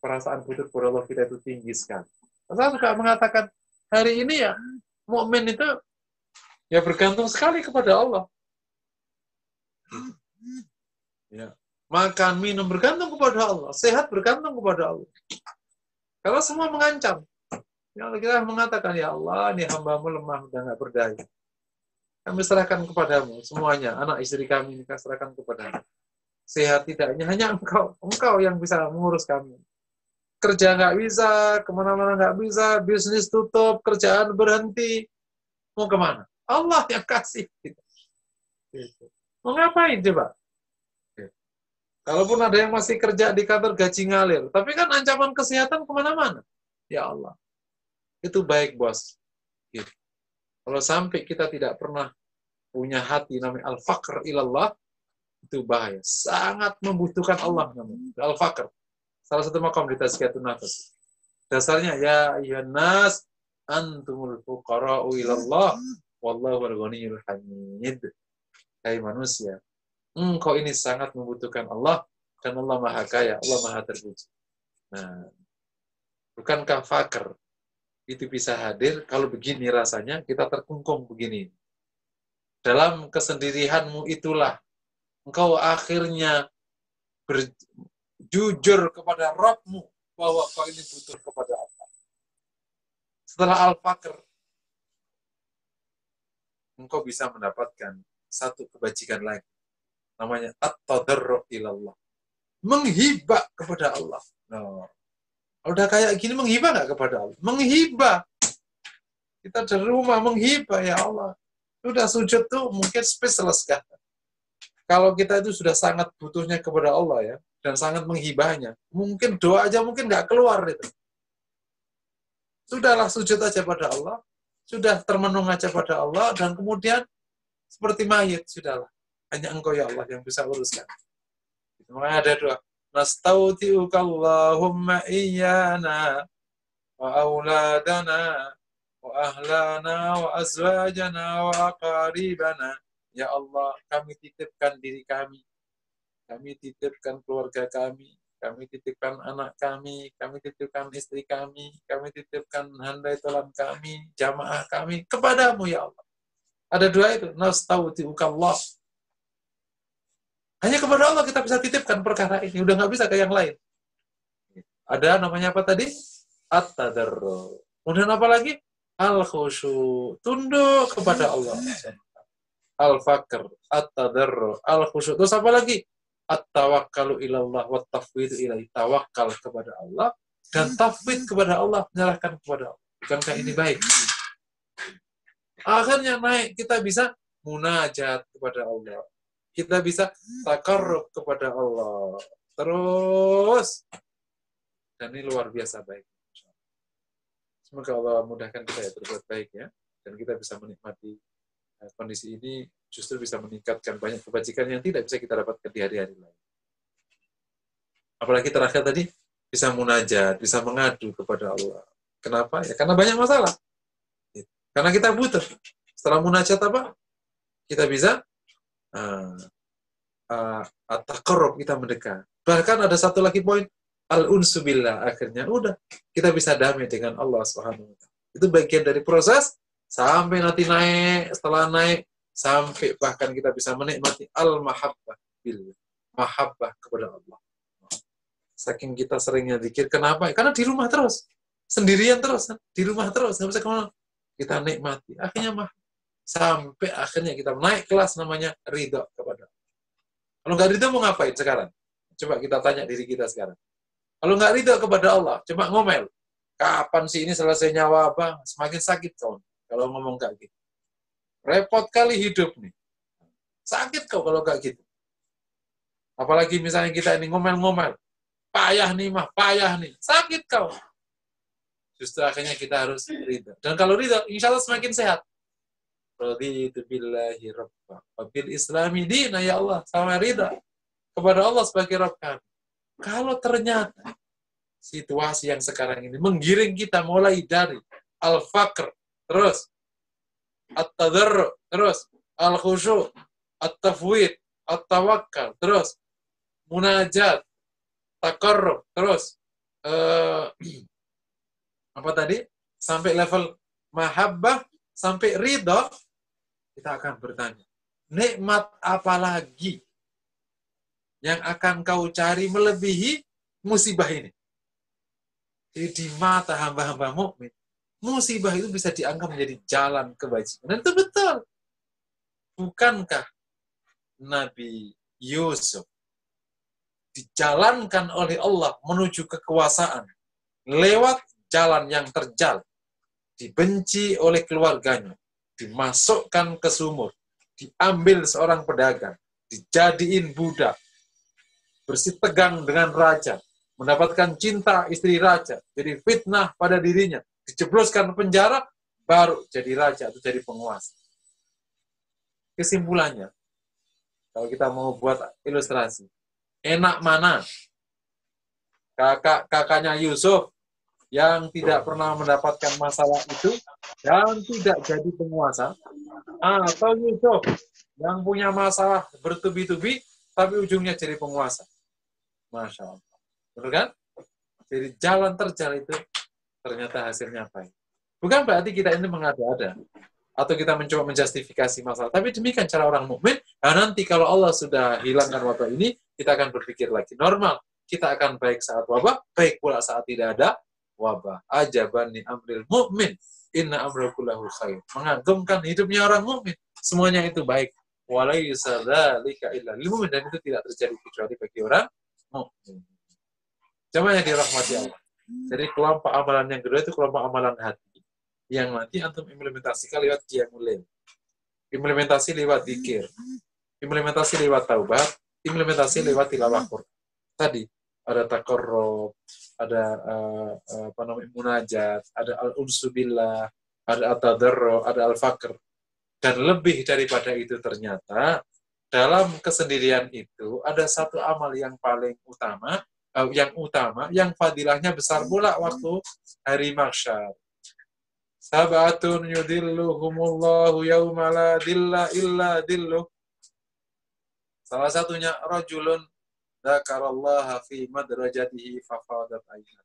perasaan butuh kepada Allah kita itu tinggi sekali. Saya juga mengatakan, hari ini ya, mukmin itu ya bergantung sekali kepada Allah. Ya. Makan, minum bergantung kepada Allah. Sehat bergantung kepada Allah. Kalau semua mengancam, yang kita mengatakan, ya Allah, ini hamba-Mu lemah, udah nggak berdaya. Kami serahkan kepadamu semuanya, anak istri kami ini kami serahkan kepadamu. Sehat tidaknya hanya engkau yang bisa mengurus kami. Kerja nggak bisa, kemana-mana nggak bisa, bisnis tutup, kerjaan berhenti, mau kemana? Allah yang kasih. Mau ngapain coba? Kalaupun ada yang masih kerja di kantor gaji ngalir, tapi kan ancaman kesehatan kemana-mana. Ya Allah, itu baik bos. Gitu. Kalau sampai kita tidak pernah punya hati namanya al-faqr ilallah, itu bahaya. Sangat membutuhkan Allah namanya. Al-faqr. Salah satu makam di tazkiyatun nafas. Dasarnya ya ayyuhan nas antumul fuqara'u ilallah wallahu al-ghaniyyul hamid. Hai manusia, engkau ini sangat membutuhkan Allah dan Allah Maha Kaya, Allah Maha Terpuji. Nah, bukankah fakir itu bisa hadir kalau begini rasanya kita terkungkung begini. Dalam kesendirianmu itulah engkau akhirnya jujur kepada Rabb-mu bahwa kau ini butuh kepada Allah. Setelah al-fakir, engkau bisa mendapatkan satu kebajikan lagi. Namanya at-tadarru ilallah. Menghibah kepada Allah. Nah, udah kayak gini menghibah nggak kepada Allah? Menghibah. Kita dari rumah menghibah, ya Allah. Sudah sujud tuh mungkin speechless kan. Kalau kita itu sudah sangat butuhnya kepada Allah ya, dan sangat menghibahnya, mungkin doa aja mungkin nggak keluar itu. Sudahlah sujud aja pada Allah, sudah termenung aja pada Allah, dan kemudian seperti mayit, sudahlah. Hanya Engkau ya Allah yang bisa uruskan. Makanya ada doa. Nastauti'uka Allahumma iyyana wa auladana wa ahlana wa azwajana wa aqaribana. Ya Allah, kami titipkan diri kami titipkan keluarga kami titipkan anak kami titipkan istri kami titipkan handai tolan kami, jamaah kami kepadamu ya Allah. Ada doa itu, nastauti'uka Allah. Hanya kepada Allah kita bisa titipkan perkara ini, udah nggak bisa ke yang lain. Ada namanya apa tadi? At-tadarru. Kemudian apa lagi? Al-khusyu. Tunduk kepada Allah. Al-fakr, at-tadarru, al-khusyu. Terus apa lagi? At-tawakkalu ilallah wa tafwidu ilaihi. Tawakal kepada Allah dan tafwid kepada Allah, menyerahkan kepada Allah. Bukankah ini baik? Akhirnya naik, kita bisa munajat kepada Allah. Kita bisa takarrub kepada Allah. Terus. Dan ini luar biasa baik. Semoga Allah mudahkan kita ya berbuat baik ya. Dan kita bisa menikmati kondisi ini, justru bisa meningkatkan banyak kebajikan yang tidak bisa kita dapatkan di hari-hari lain. Apalagi terakhir tadi, bisa munajat, bisa mengadu kepada Allah. Kenapa? Ya karena banyak masalah. Karena kita butuh. Setelah munajat apa? Kita bisa at-taqarrub, kita mendekat. Bahkan ada satu lagi poin, al-unsu billah, akhirnya udah kita bisa damai dengan Allah Subhanahu wa taala. Itu bagian dari proses sampai nanti naik, setelah naik sampai bahkan kita bisa menikmati al-mahabbah billah, mahabbah kepada Allah. Saking kita seringnya zikir, kenapa? Karena di rumah terus, sendirian terus, di rumah terus, nggak bisa kemana. Kita nikmati, akhirnya sampai akhirnya kita naik kelas namanya ridho kepada Allah. Kalau nggak ridho mau ngapain sekarang? Coba kita tanya diri kita sekarang. Kalau nggak ridho kepada Allah, cuma ngomel. Kapan sih ini selesai nyawa Bang? Semakin sakit kau kalau ngomong kayak gitu. Repot kali hidup nih. Sakit kau kalau kayak gitu. Apalagi misalnya kita ini ngomel-ngomel. Payah nih mah, payah nih. Sakit kau. Justru akhirnya kita harus ridho. Dan kalau ridho, insya Allah semakin sehat. Raditu billahi rabba wa bil islami dina, ya Allah, sama ridha kepada Allah sebagai Rabb kami. Kalau ternyata situasi yang sekarang ini menggiring kita mulai dari al-faqr, terus at-tadarru, terus al-khusyu, at-tafwid, at-tawakkal, terus munajat, taqarrub, terus apa tadi? Sampai level mahabbah, sampai ridha, kita akan bertanya, nikmat apa lagi yang akan kau cari melebihi musibah ini? Jadi di mata hamba-hamba mukmin, musibah itu bisa dianggap menjadi jalan kebajikan. Dan itu betul. Bukankah Nabi Yusuf dijalankan oleh Allah menuju kekuasaan lewat jalan yang terjal, dibenci oleh keluarganya, dimasukkan ke sumur, diambil seorang pedagang, dijadiin budak, bersih tegang dengan raja, mendapatkan cinta istri raja, jadi fitnah pada dirinya, dijebloskan penjara, baru jadi raja atau jadi penguasa. Kesimpulannya, kalau kita mau buat ilustrasi, enak mana kakaknya Yusuf yang tidak pernah mendapatkan masalah itu dan tidak jadi penguasa, atau Yusuf yang punya masalah bertubi-tubi tapi ujungnya jadi penguasa. Masya Allah. Betul kan? Jadi jalan terjal itu ternyata hasilnya baik. Bukan berarti kita ini mengada-ada atau kita mencoba menjustifikasi masalah. Tapi demikian cara orang mukmin. Nah, nanti kalau Allah sudah hilangkan wabah ini, kita akan berpikir lagi normal. Kita akan baik saat wabah, baik pula saat tidak ada wabah. Ajaban ni amril mukmin. Inna amrakullahu khair. Mengagumkan hidupnya orang mukmin. Semuanya itu baik. Walaysa dzalika illa lil mu'min, dan itu tidak terjadi kecuali bagi orang mukmin. Jamaah yang dirahmati Allah. Jadi kelompok amalan yang kedua itu kelompok amalan hati. Yang nanti antum implementasikan lewat qiyamul lail. Implementasi lewat zikir. Implementasi lewat taubat. Implementasi lewat tilawah Quran. Tadi ada taqarrub, ada munajat, ada al-unsu billah, ada at-tadarru, ada al-faqr. Dan lebih daripada itu ternyata dalam kesendirian itu ada satu amal yang paling utama, yang fadilahnya besar pula waktu hari mahsyar. Sabatun yudilluhumullahu yawma la dilla illa dilluh. Salah satunya rajulun dzakarallaha fi madrajatihi fafadat ainah.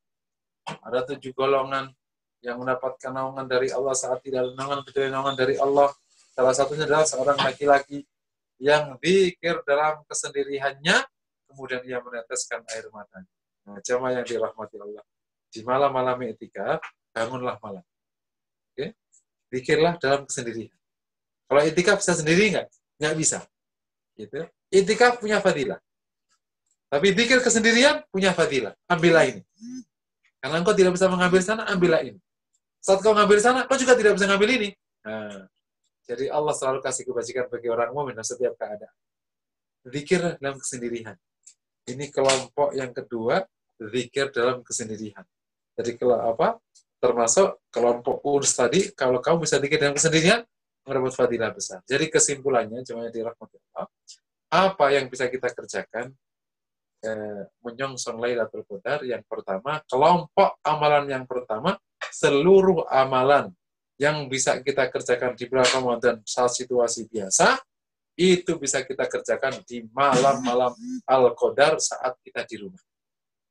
Ada 7 golongan yang mendapatkan naungan dari Allah saat tidak ada naungan kecuali naungan dari Allah. Salah satunya adalah seorang laki-laki yang zikir dalam kesendiriannya, kemudian ia meneteskan air matanya. Nah, jamaah yang dirahmati Allah. Di malam-malam i'tikaf, bangunlah malam. Oke? Zikirlah dalam kesendirian. Kalau i'tikaf bisa sendiri nggak? Nggak bisa. Gitu. I'tikaf punya fadilah. Tapi zikir kesendirian punya fadilah. Ambillah ini. Karena engkau tidak bisa mengambil sana, ambillah ini. Saat kau ngambil sana, kau juga tidak bisa ngambil ini. Nah, jadi Allah selalu kasih kebajikan bagi orang mukmin dalam setiap keadaan. Zikir dalam kesendirian. Ini kelompok yang kedua, zikir dalam kesendirian. Jadi kalau apa? Termasuk kelompok urus tadi, kalau kamu bisa zikir dalam kesendirian, mendapat fadilah besar. Jadi kesimpulannya, jemaah dirahmati Allah, apa yang bisa kita kerjakan menyongsong Lailatul Qadar? Yang pertama, kelompok amalan yang pertama, seluruh amalan yang bisa kita kerjakan di bulan Ramadan saat situasi biasa, itu bisa kita kerjakan di malam-malam Al-Qadar saat kita di rumah.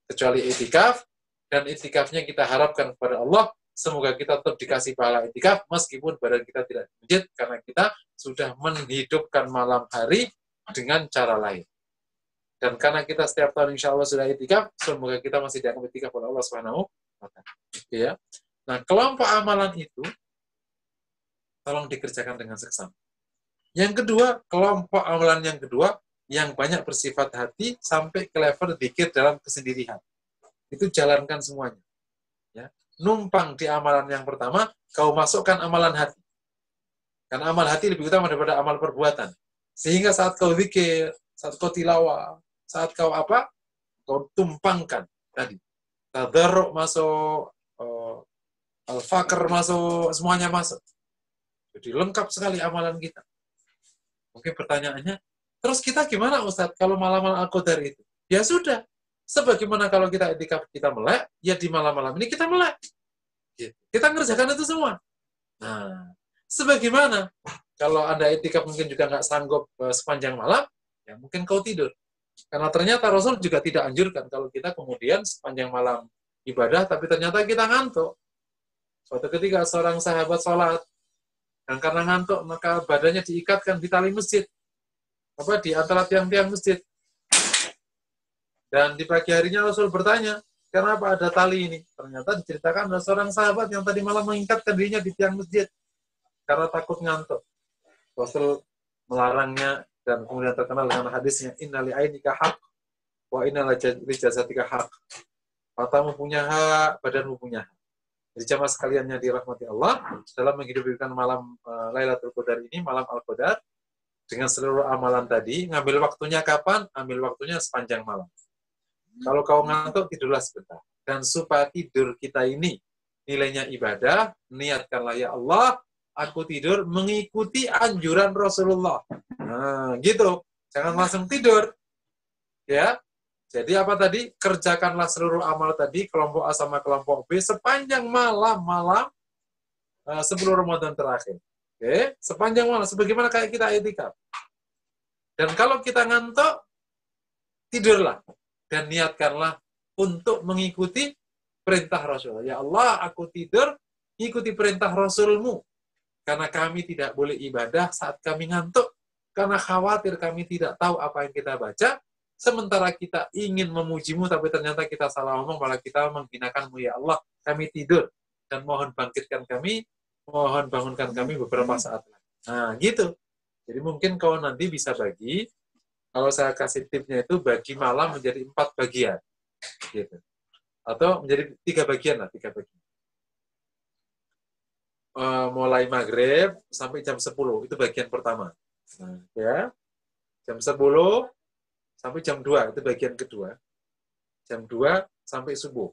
Kecuali itikaf, dan itikafnya kita harapkan kepada Allah, semoga kita tetap dikasih pahala itikaf, meskipun badan kita tidak masjid, karena kita sudah menghidupkan malam hari dengan cara lain. Dan karena kita setiap tahun insya Allah sudah itikaf, semoga kita masih dianggap itikaf oleh Allah Subhanahu wa Ta'ala. Ya. Nah, kelompok amalan itu tolong dikerjakan dengan seksama. Yang kedua, kelompok amalan yang kedua, yang banyak bersifat hati sampai ke level zikir dalam kesendirian. Itu jalankan semuanya. Ya. Numpang di amalan yang pertama, kau masukkan amalan hati. Karena amal hati lebih utama daripada amal perbuatan. Sehingga saat kau zikir, saat kau tilawah, saat kau apa, kau tumpangkan tadi. Tadarruk masuk, al-faqr masuk, semuanya masuk. Jadi lengkap sekali amalan kita. Mungkin pertanyaannya, terus kita gimana Ustadz kalau malam-malam Al-Qadar itu? Ya sudah, sebagaimana kalau kita i'tikaf kita melek, ya di malam-malam ini kita melek. Kita ngerjakan itu semua. Nah, sebagaimana kalau Anda i'tikaf mungkin juga nggak sanggup sepanjang malam, ya mungkin kau tidur. Karena ternyata Rasul juga tidak anjurkan kalau kita kemudian sepanjang malam ibadah, tapi ternyata kita ngantuk. Suatu ketika seorang sahabat sholat, dan karena ngantuk, maka badannya diikatkan di tali masjid. Di antara tiang-tiang masjid. Dan di pagi harinya Rasul bertanya, kenapa ada tali ini? Ternyata diceritakan ada seorang sahabat yang tadi malam mengikatkan dirinya di tiang masjid. Karena takut ngantuk. Rasul melarangnya, dan kemudian terkenal dengan hadisnya, inna li ainika haq, wa inna li jasadika haq. Matamu punya hak, badanmu punya hak. Jadi jamaah sekaliannya dirahmati Allah, dalam menghidupkan malam Lailatul Qadar ini, malam Al-Qadar, dengan seluruh amalan tadi, ngambil waktunya kapan? Ambil waktunya sepanjang malam. Kalau kau ngantuk, tidurlah sebentar. Dan supaya tidur kita ini nilainya ibadah, niatkanlah, ya Allah, aku tidur mengikuti anjuran Rasulullah. Nah, gitu. Jangan langsung tidur. Ya. Jadi apa tadi? Kerjakanlah seluruh amal tadi, kelompok A sama kelompok B, sepanjang malam-malam sebelum Ramadan terakhir. Oke, sepanjang malam, sebagaimana kayak kita i'tikaf. Dan kalau kita ngantuk, tidurlah. Dan niatkanlah untuk mengikuti perintah Rasul. Ya Allah, aku tidur, ikuti perintah Rasulmu. Karena kami tidak boleh ibadah saat kami ngantuk. Karena khawatir kami tidak tahu apa yang kita baca. Sementara kita ingin memujimu, tapi ternyata kita salah ngomong, malah kita menghinakanmu, ya Allah, kami tidur. Dan mohon bangkitkan kami, mohon bangunkan kami beberapa saat lagi. Nah, gitu. Jadi mungkin kau nanti bisa bagi, kalau saya kasih tipsnya itu, bagi malam menjadi 4 bagian. Gitu. Atau menjadi 3 bagian lah, 3 bagian. Mulai maghrib sampai jam 10, itu bagian pertama. Nah, ya. Jam 10 sampai jam 2, itu bagian kedua. Jam 2 sampai subuh.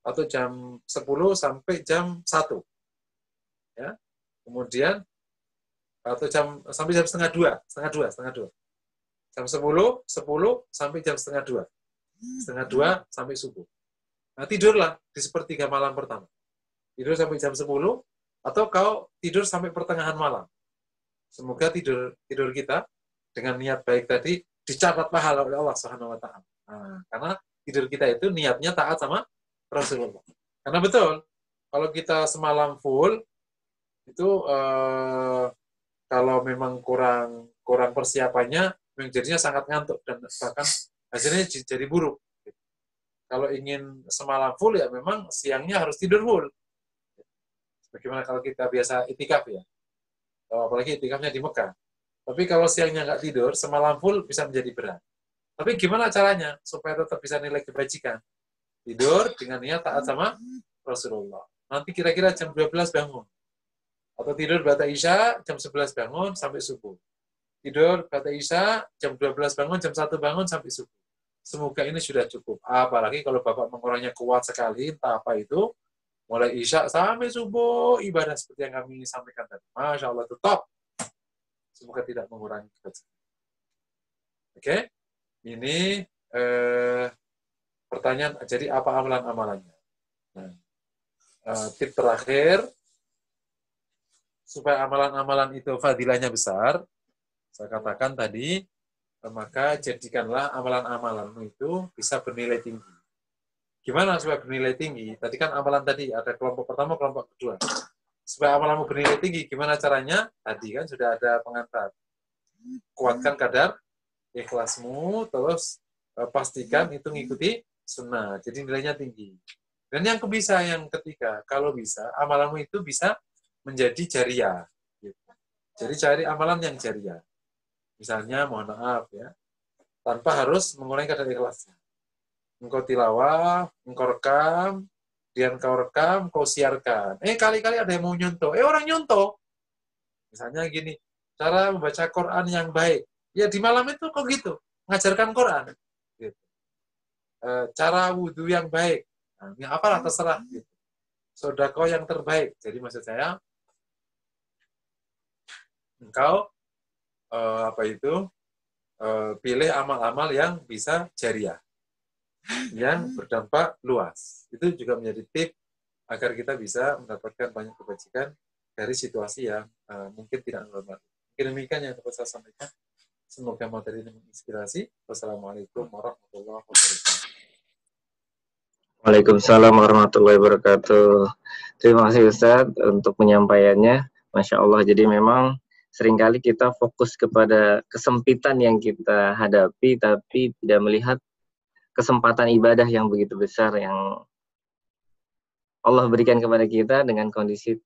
Atau jam 10 sampai jam 1. Ya. Kemudian, atau sampai jam setengah 2. Jam 10 sampai jam setengah 2. Setengah 2 sampai subuh. Nah, tidurlah di sepertiga malam pertama. Tidur sampai jam 10, atau kau tidur sampai pertengahan malam. Semoga tidur kita dengan niat baik tadi dicatat pahala oleh Allah Subhanahu wa taala. Nah, karena tidur kita itu niatnya taat sama Rasulullah. Karena betul, kalau kita semalam full itu kalau memang kurang persiapannya, jadinya sangat ngantuk dan bahkan hasilnya jadi buruk. Kalau ingin semalam full ya memang siangnya harus tidur full. Bagaimana kalau kita biasa itikaf ya? Apalagi itikafnya di Mekah. Tapi kalau siangnya nggak tidur, semalam full bisa menjadi berat. Tapi gimana caranya supaya tetap bisa nilai kebajikan? Tidur dengan niat taat sama Rasulullah. Nanti kira-kira jam 12 bangun. Atau tidur ba'da Isya, jam 11 bangun sampai subuh. Tidur ba'da Isya, jam 12 bangun, jam 1 bangun sampai subuh. Semoga ini sudah cukup. Apalagi kalau Bapak mengurangnya kuat sekali, entah apa itu, mulai Isya sampai subuh, ibadah seperti yang kami sampaikan tadi. Masya Allah, itu top. Semoga tidak mengurangi kebajikan. Oke? Ini pertanyaan, jadi apa amalan-amalannya? Nah, tip terakhir, supaya amalan-amalan itu fadilahnya besar, saya katakan tadi, maka jadikanlah amalan-amalanmu itu bisa bernilai tinggi. Gimana supaya bernilai tinggi? Tadi kan amalan tadi, ada kelompok pertama, kelompok kedua. Supaya amalanmu bernilai tinggi, gimana caranya? Tadi kan sudah ada pengantar. Kuatkan kadar ikhlasmu, terus pastikan itu ngikuti sunnah. Jadi nilainya tinggi. Dan yang ketiga, kalau bisa, amalanmu itu bisa menjadi jariah. Gitu. Jadi cari amalan yang jariah. Misalnya, mohon maaf ya, tanpa harus mengurangi kadar ikhlasnya. Engkau tilawah, engkau rekam, dan kau rekam, kau siarkan. Kali-kali ada yang mau nyontoh. Orang nyontoh. Misalnya gini, cara membaca Quran yang baik. Ya di malam itu kok gitu, mengajarkan Quran. Gitu. Cara wudhu yang baik. Nah, yang apalah terserah. Gitu. Sodako yang terbaik. Jadi maksud saya, engkau pilih amal-amal yang bisa jariah. Yang berdampak luas. Itu juga menjadi tip agar kita bisa mendapatkan banyak kebajikan dari situasi yang mungkin tidak normal. Mungkin demikian yang dapat saya sampaikan. Semoga materi ini menginspirasi. Wassalamualaikum warahmatullahi wabarakatuh. Waalaikumsalam warahmatullahi wabarakatuh. Terima kasih Ustaz untuk penyampaiannya. Masya Allah, jadi memang seringkali kita fokus kepada kesempitan yang kita hadapi, tapi tidak melihat kesempatan ibadah yang begitu besar yang Allah berikan kepada kita dengan kondisi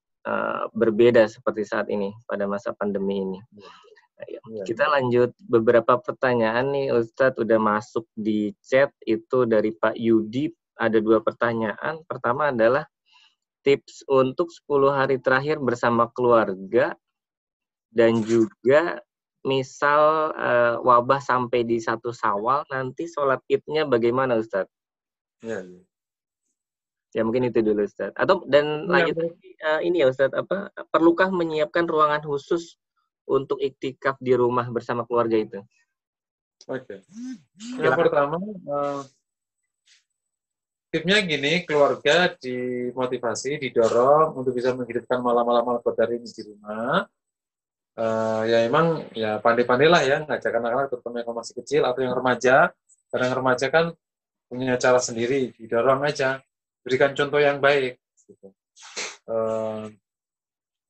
berbeda seperti saat ini pada masa pandemi ini. Kita lanjut beberapa pertanyaan nih Ustadz, udah masuk di chat itu dari Pak Yudi. Ada 2 pertanyaan. Pertama adalah tips untuk 10 hari terakhir bersama keluarga dan juga misal wabah sampai di 1 Syawal, nanti sholat Idnya bagaimana Ustadz? Ya, ya. Ya mungkin itu dulu Ustadz. Atau dan Ya, lanjut lagi, ini ya Ustadz, perlukah menyiapkan ruangan khusus untuk iktikaf di rumah bersama keluarga itu? Oke. Yang pertama, tipsnya gini, keluarga dimotivasi, didorong untuk bisa menghidupkan malam-malam Al-Qadar ini di rumah. Ya emang ya pandai-pandailah ya ngajak anak-anak terutama yang masih kecil atau yang remaja. Karena yang remaja kan punya cara sendiri, didorong aja, berikan contoh yang baik. Gitu.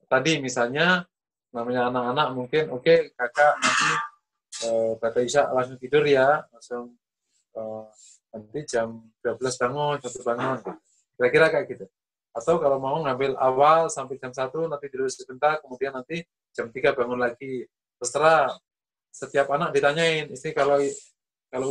Tadi misalnya namanya anak-anak mungkin oke, kakak nanti pada Isya langsung tidur ya, langsung nanti jam 12 bangun, 1 bangun, kira-kira kayak gitu. Atau kalau mau ngambil awal sampai jam 1, nanti tidur sebentar, kemudian nanti jam 3 bangun lagi. Terserah, setiap anak ditanyain, istri kalau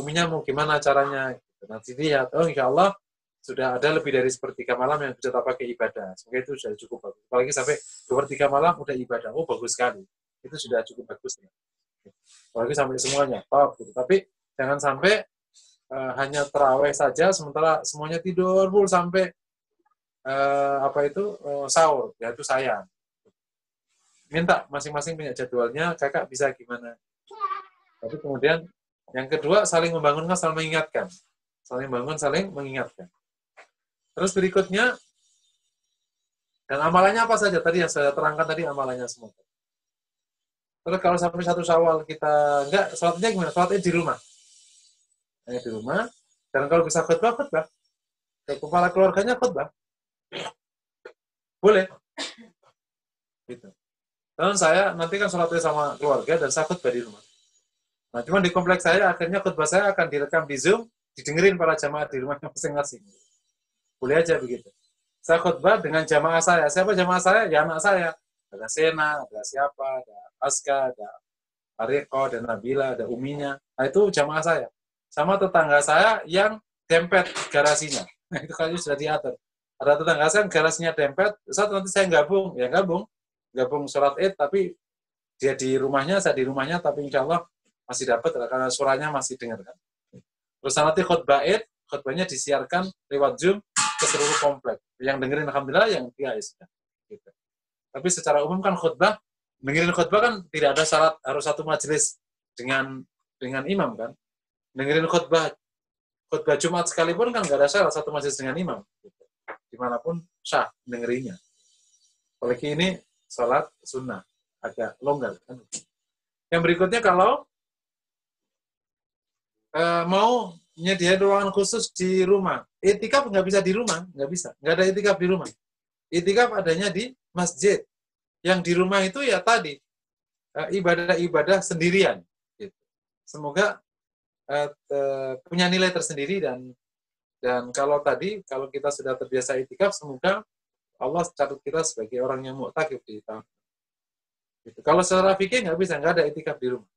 uminya mau gimana caranya. Nanti lihat, oh insya Allah sudah ada lebih dari 1/3 malam yang bisa tak pakai ibadah. Semoga itu sudah cukup bagus. Apalagi sampai 2/3 malam udah ibadah, oh bagus sekali. Itu sudah cukup bagus. Apalagi sampai semuanya, top. Gitu. Tapi jangan sampai hanya terawih saja, sementara semuanya tidur full sampai sahur, ya itu sayang. Minta masing-masing punya jadwalnya, kakak bisa gimana. Tapi kemudian yang kedua saling membangunkan, saling mengingatkan. Saling membangun, saling mengingatkan. Terus berikutnya, dan amalannya apa saja tadi yang saya terangkan tadi amalannya semua. Terus kalau sampai 1 Syawal kita enggak, sholatnya gimana? Sholatnya di rumah. Hanya di rumah. Dan kalau bisa khutbah. Kepala keluarganya khutbah. Boleh. Gitu. Dan saya nanti kan sholatnya sama keluarga dan saya khutbah di rumah. Nah, cuma di kompleks saya akhirnya khutbah saya akan direkam di Zoom, didengerin para jamaah di rumahnya masing-masing. Boleh aja begitu. Saya khutbah dengan jamaah saya. Siapa jamaah saya? Ya anak saya. Ada Sena, ada siapa, ada Aska, ada Ariko, ada Nabila, ada Uminya. Nah, itu jamaah saya. Sama tetangga saya yang dempet garasinya. Nah, itu kali sudah diatur. Ada tetangga saya yang garasinya dempet, saat nanti saya gabung sholat Id, tapi dia di rumahnya, saya di rumahnya, tapi insya Allah masih dapat karena suaranya masih dengar kan. Terus nanti khutbah Id, khutbahnya disiarkan lewat Zoom ke seluruh komplek. Yang dengerin alhamdulillah, yang dia ya sudah. Gitu. Tapi secara umum kan dengerin khutbah kan tidak ada syarat harus satu majelis dengan imam kan. Dengerin khutbah Jumat sekalipun kan nggak ada syarat satu majelis dengan imam. Gitu. Dimanapun sah dengerinnya. Apalagi ini sholat sunnah agak longgar kan. Yang berikutnya kalau mau nyediain ruangan khusus di rumah, itikaf nggak bisa di rumah, nggak ada itikaf di rumah. Itikaf adanya di masjid. Yang di rumah itu ya tadi ibadah-ibadah sendirian. Gitu. Semoga punya nilai tersendiri dan kalau kita sudah terbiasa itikaf, semoga Allah catat kita sebagai orang yang mu'takif di tahun. Gitu. Kalau secara fikih nggak ada itikaf di rumah.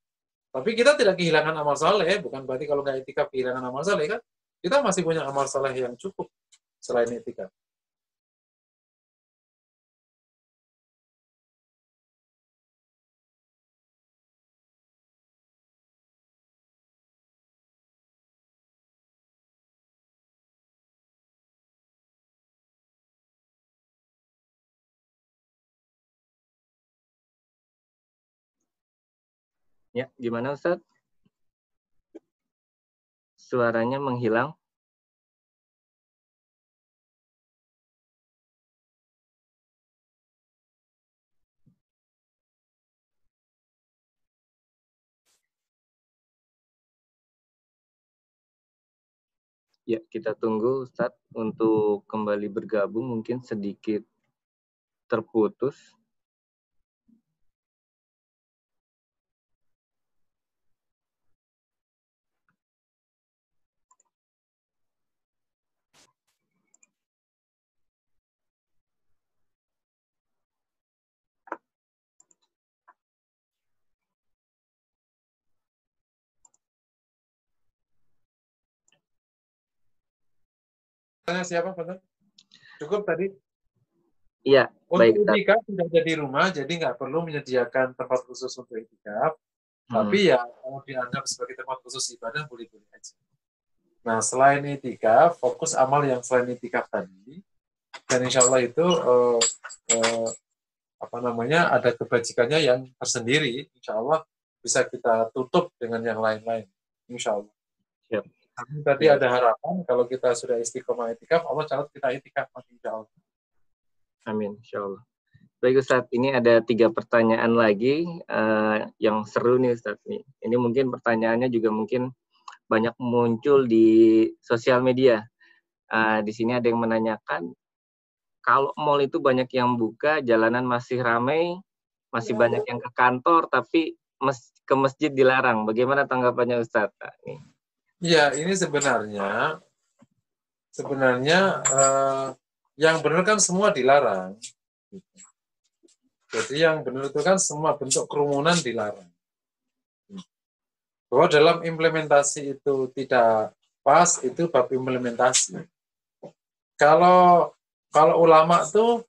Tapi kita tidak kehilangan amal saleh, bukan berarti kalau nggak itikaf kehilangan amal saleh kan? Kita masih punya amal saleh yang cukup selain itikaf. Ya, gimana Ustadz? Suaranya menghilang. Ya, kita tunggu Ustadz untuk kembali bergabung, mungkin sedikit terputus. Tanya siapa, Pak? Cukup tadi? Iya, baik. Untuk itikaf sudah ada di rumah, jadi nggak perlu menyediakan tempat khusus untuk itikaf. Tapi ya kalau dianggap sebagai tempat khusus ibadah boleh-boleh aja. Nah, selain itikaf, fokus amal yang selain itikaf tadi, dan insya Allah itu ada kebajikannya yang tersendiri. Insya Allah bisa kita tutup dengan yang lain-lain. Insya Allah. Siap. Tapi tadi ada harapan kalau kita sudah istiqomah itikaf, Allah catat kita itikaf, insya Allah. Amin, insya Allah. Baik Ustadz, ini ada 3 pertanyaan lagi yang seru nih Ustadz. Ini mungkin pertanyaannya juga mungkin banyak muncul di sosial media. Di sini ada yang menanyakan, kalau mall itu banyak yang buka, jalanan masih ramai, masih banyak yang ke kantor, tapi ke masjid dilarang. Bagaimana tanggapannya Ustadz? Iya, ini sebenarnya yang benar kan semua dilarang. Jadi yang benar itu kan semua bentuk kerumunan dilarang. Bahwa dalam implementasi itu tidak pas, itu bab implementasi. Kalau ulama tuh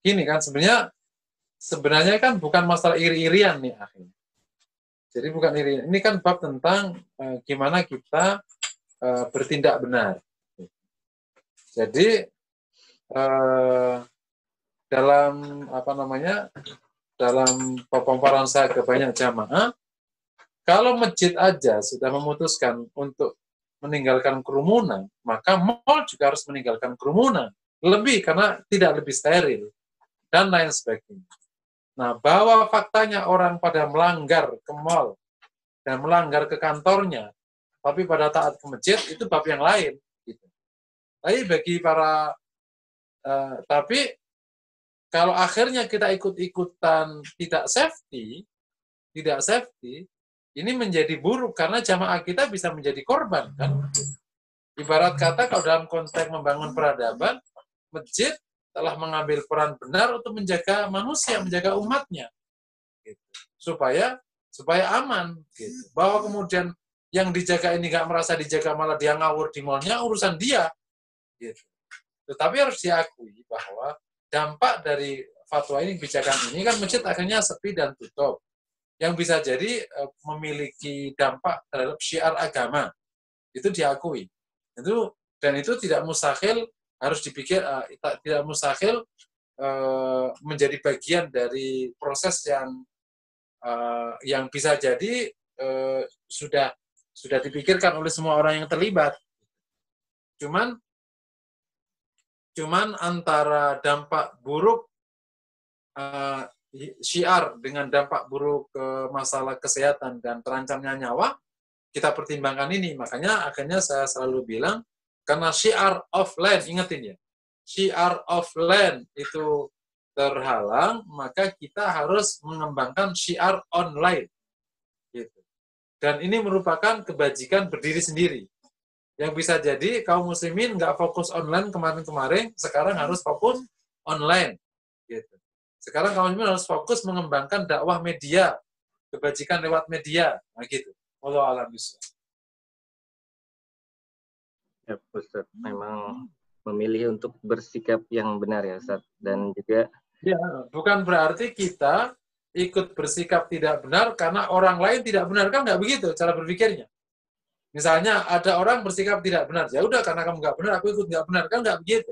gini kan, sebenarnya kan bukan masalah iri-irian nih akhirnya. Jadi bukan iri, ini kan bab tentang gimana kita bertindak benar. Jadi dalam pemaparan saya ke banyak jamaah, kalau masjid aja sudah memutuskan untuk meninggalkan kerumunan, maka mall juga harus meninggalkan kerumunan. Lebih karena tidak lebih steril dan lain sebagainya. Nah, bahwa faktanya orang pada melanggar ke mall dan melanggar ke kantornya, tapi pada taat ke masjid, itu bab yang lain. Gitu. Tapi bagi tapi kalau akhirnya kita ikut-ikutan tidak safety, ini menjadi buruk karena jamaah kita bisa menjadi korban, kan? Ibarat kata kalau dalam konteks membangun peradaban, masjid telah mengambil peran benar untuk menjaga manusia, menjaga umatnya, gitu. supaya aman. Gitu. Bahwa kemudian yang dijaga ini nggak merasa dijaga, malah dia ngawur di mallnya, urusan dia. Gitu. Tetapi harus diakui bahwa dampak dari fatwa ini, kebijakan ini kan masjid akhirnya sepi dan tutup. Yang bisa jadi memiliki dampak terhadap syiar agama. Itu diakui. Dan itu tidak mustahil harus dipikir, tidak mustahil menjadi bagian dari proses yang bisa jadi sudah dipikirkan oleh semua orang yang terlibat. Cuman antara dampak buruk syiar dengan dampak buruk masalah kesehatan dan terancamnya nyawa, kita pertimbangkan ini. Makanya akhirnya saya selalu bilang, karena syiar offline, ingetin ya, syiar offline itu terhalang, maka kita harus mengembangkan syiar online. Gitu. Dan ini merupakan kebajikan berdiri sendiri. Yang bisa jadi kaum muslimin nggak fokus online kemarin-kemarin, sekarang harus fokus online. Gitu. Sekarang kaum muslimin harus fokus mengembangkan dakwah media, kebajikan lewat media. Nah gitu. Wallahu a'lam bishawab. Ya, Ustaz, memang memilih untuk bersikap yang benar ya, Ustaz. Dan juga ya, bukan berarti kita ikut bersikap tidak benar karena orang lain tidak benar, kan nggak begitu cara berpikirnya. Misalnya ada orang bersikap tidak benar, ya udah karena kamu nggak benar, aku ikut nggak benar, kan nggak begitu.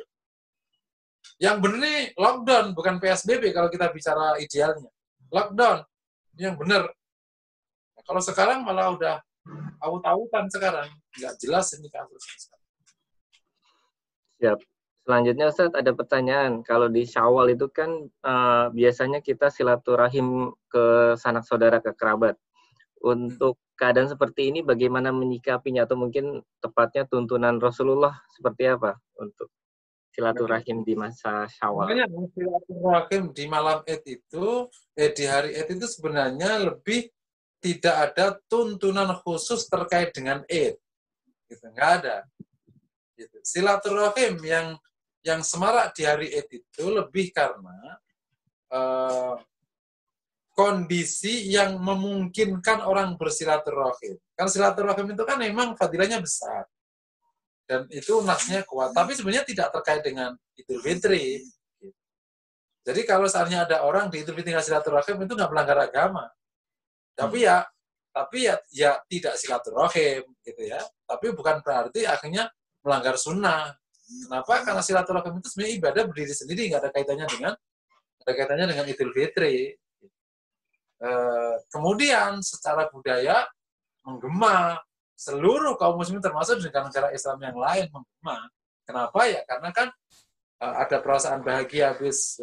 Yang benar ini lockdown, bukan PSBB kalau kita bicara idealnya. Lockdown, yang benar. Nah, kalau sekarang malah udah aut-autan sekarang, nggak jelas ini kasusnya. Siap. Selanjutnya Ustaz, ada pertanyaan. Kalau di Syawal itu kan biasanya kita silaturahim ke sanak saudara, ke kerabat. Untuk keadaan seperti ini bagaimana menyikapinya, atau mungkin tepatnya tuntunan Rasulullah seperti apa untuk silaturahim di masa Syawal? Makanya silaturahim di malam Id itu, di hari Id itu sebenarnya lebih tidak ada tuntunan khusus terkait dengan Id. Gitu, nggak ada. Gitu. Silaturahim yang semarak di hari Id itu lebih karena kondisi yang memungkinkan orang bersilaturahim. Kan silaturahim itu kan memang fadilahnya besar. Dan itu nasnya kuat. Tapi sebenarnya tidak terkait dengan Idul Fitri. Jadi kalau seandainya ada orang di Idul Fitri nggak silaturahim, itu nggak melanggar agama. Tapi ya tapi ya tidak silaturahim gitu ya. Tapi bukan berarti akhirnya melanggar sunnah. Kenapa? Karena silaturahim itu sebenarnya ibadah berdiri sendiri, nggak ada kaitannya dengan Idul Fitri. Kemudian secara budaya menggema, seluruh kaum muslimin termasuk negara-negara Islam yang lain menggema. Kenapa ya? Karena kan ada perasaan bahagia habis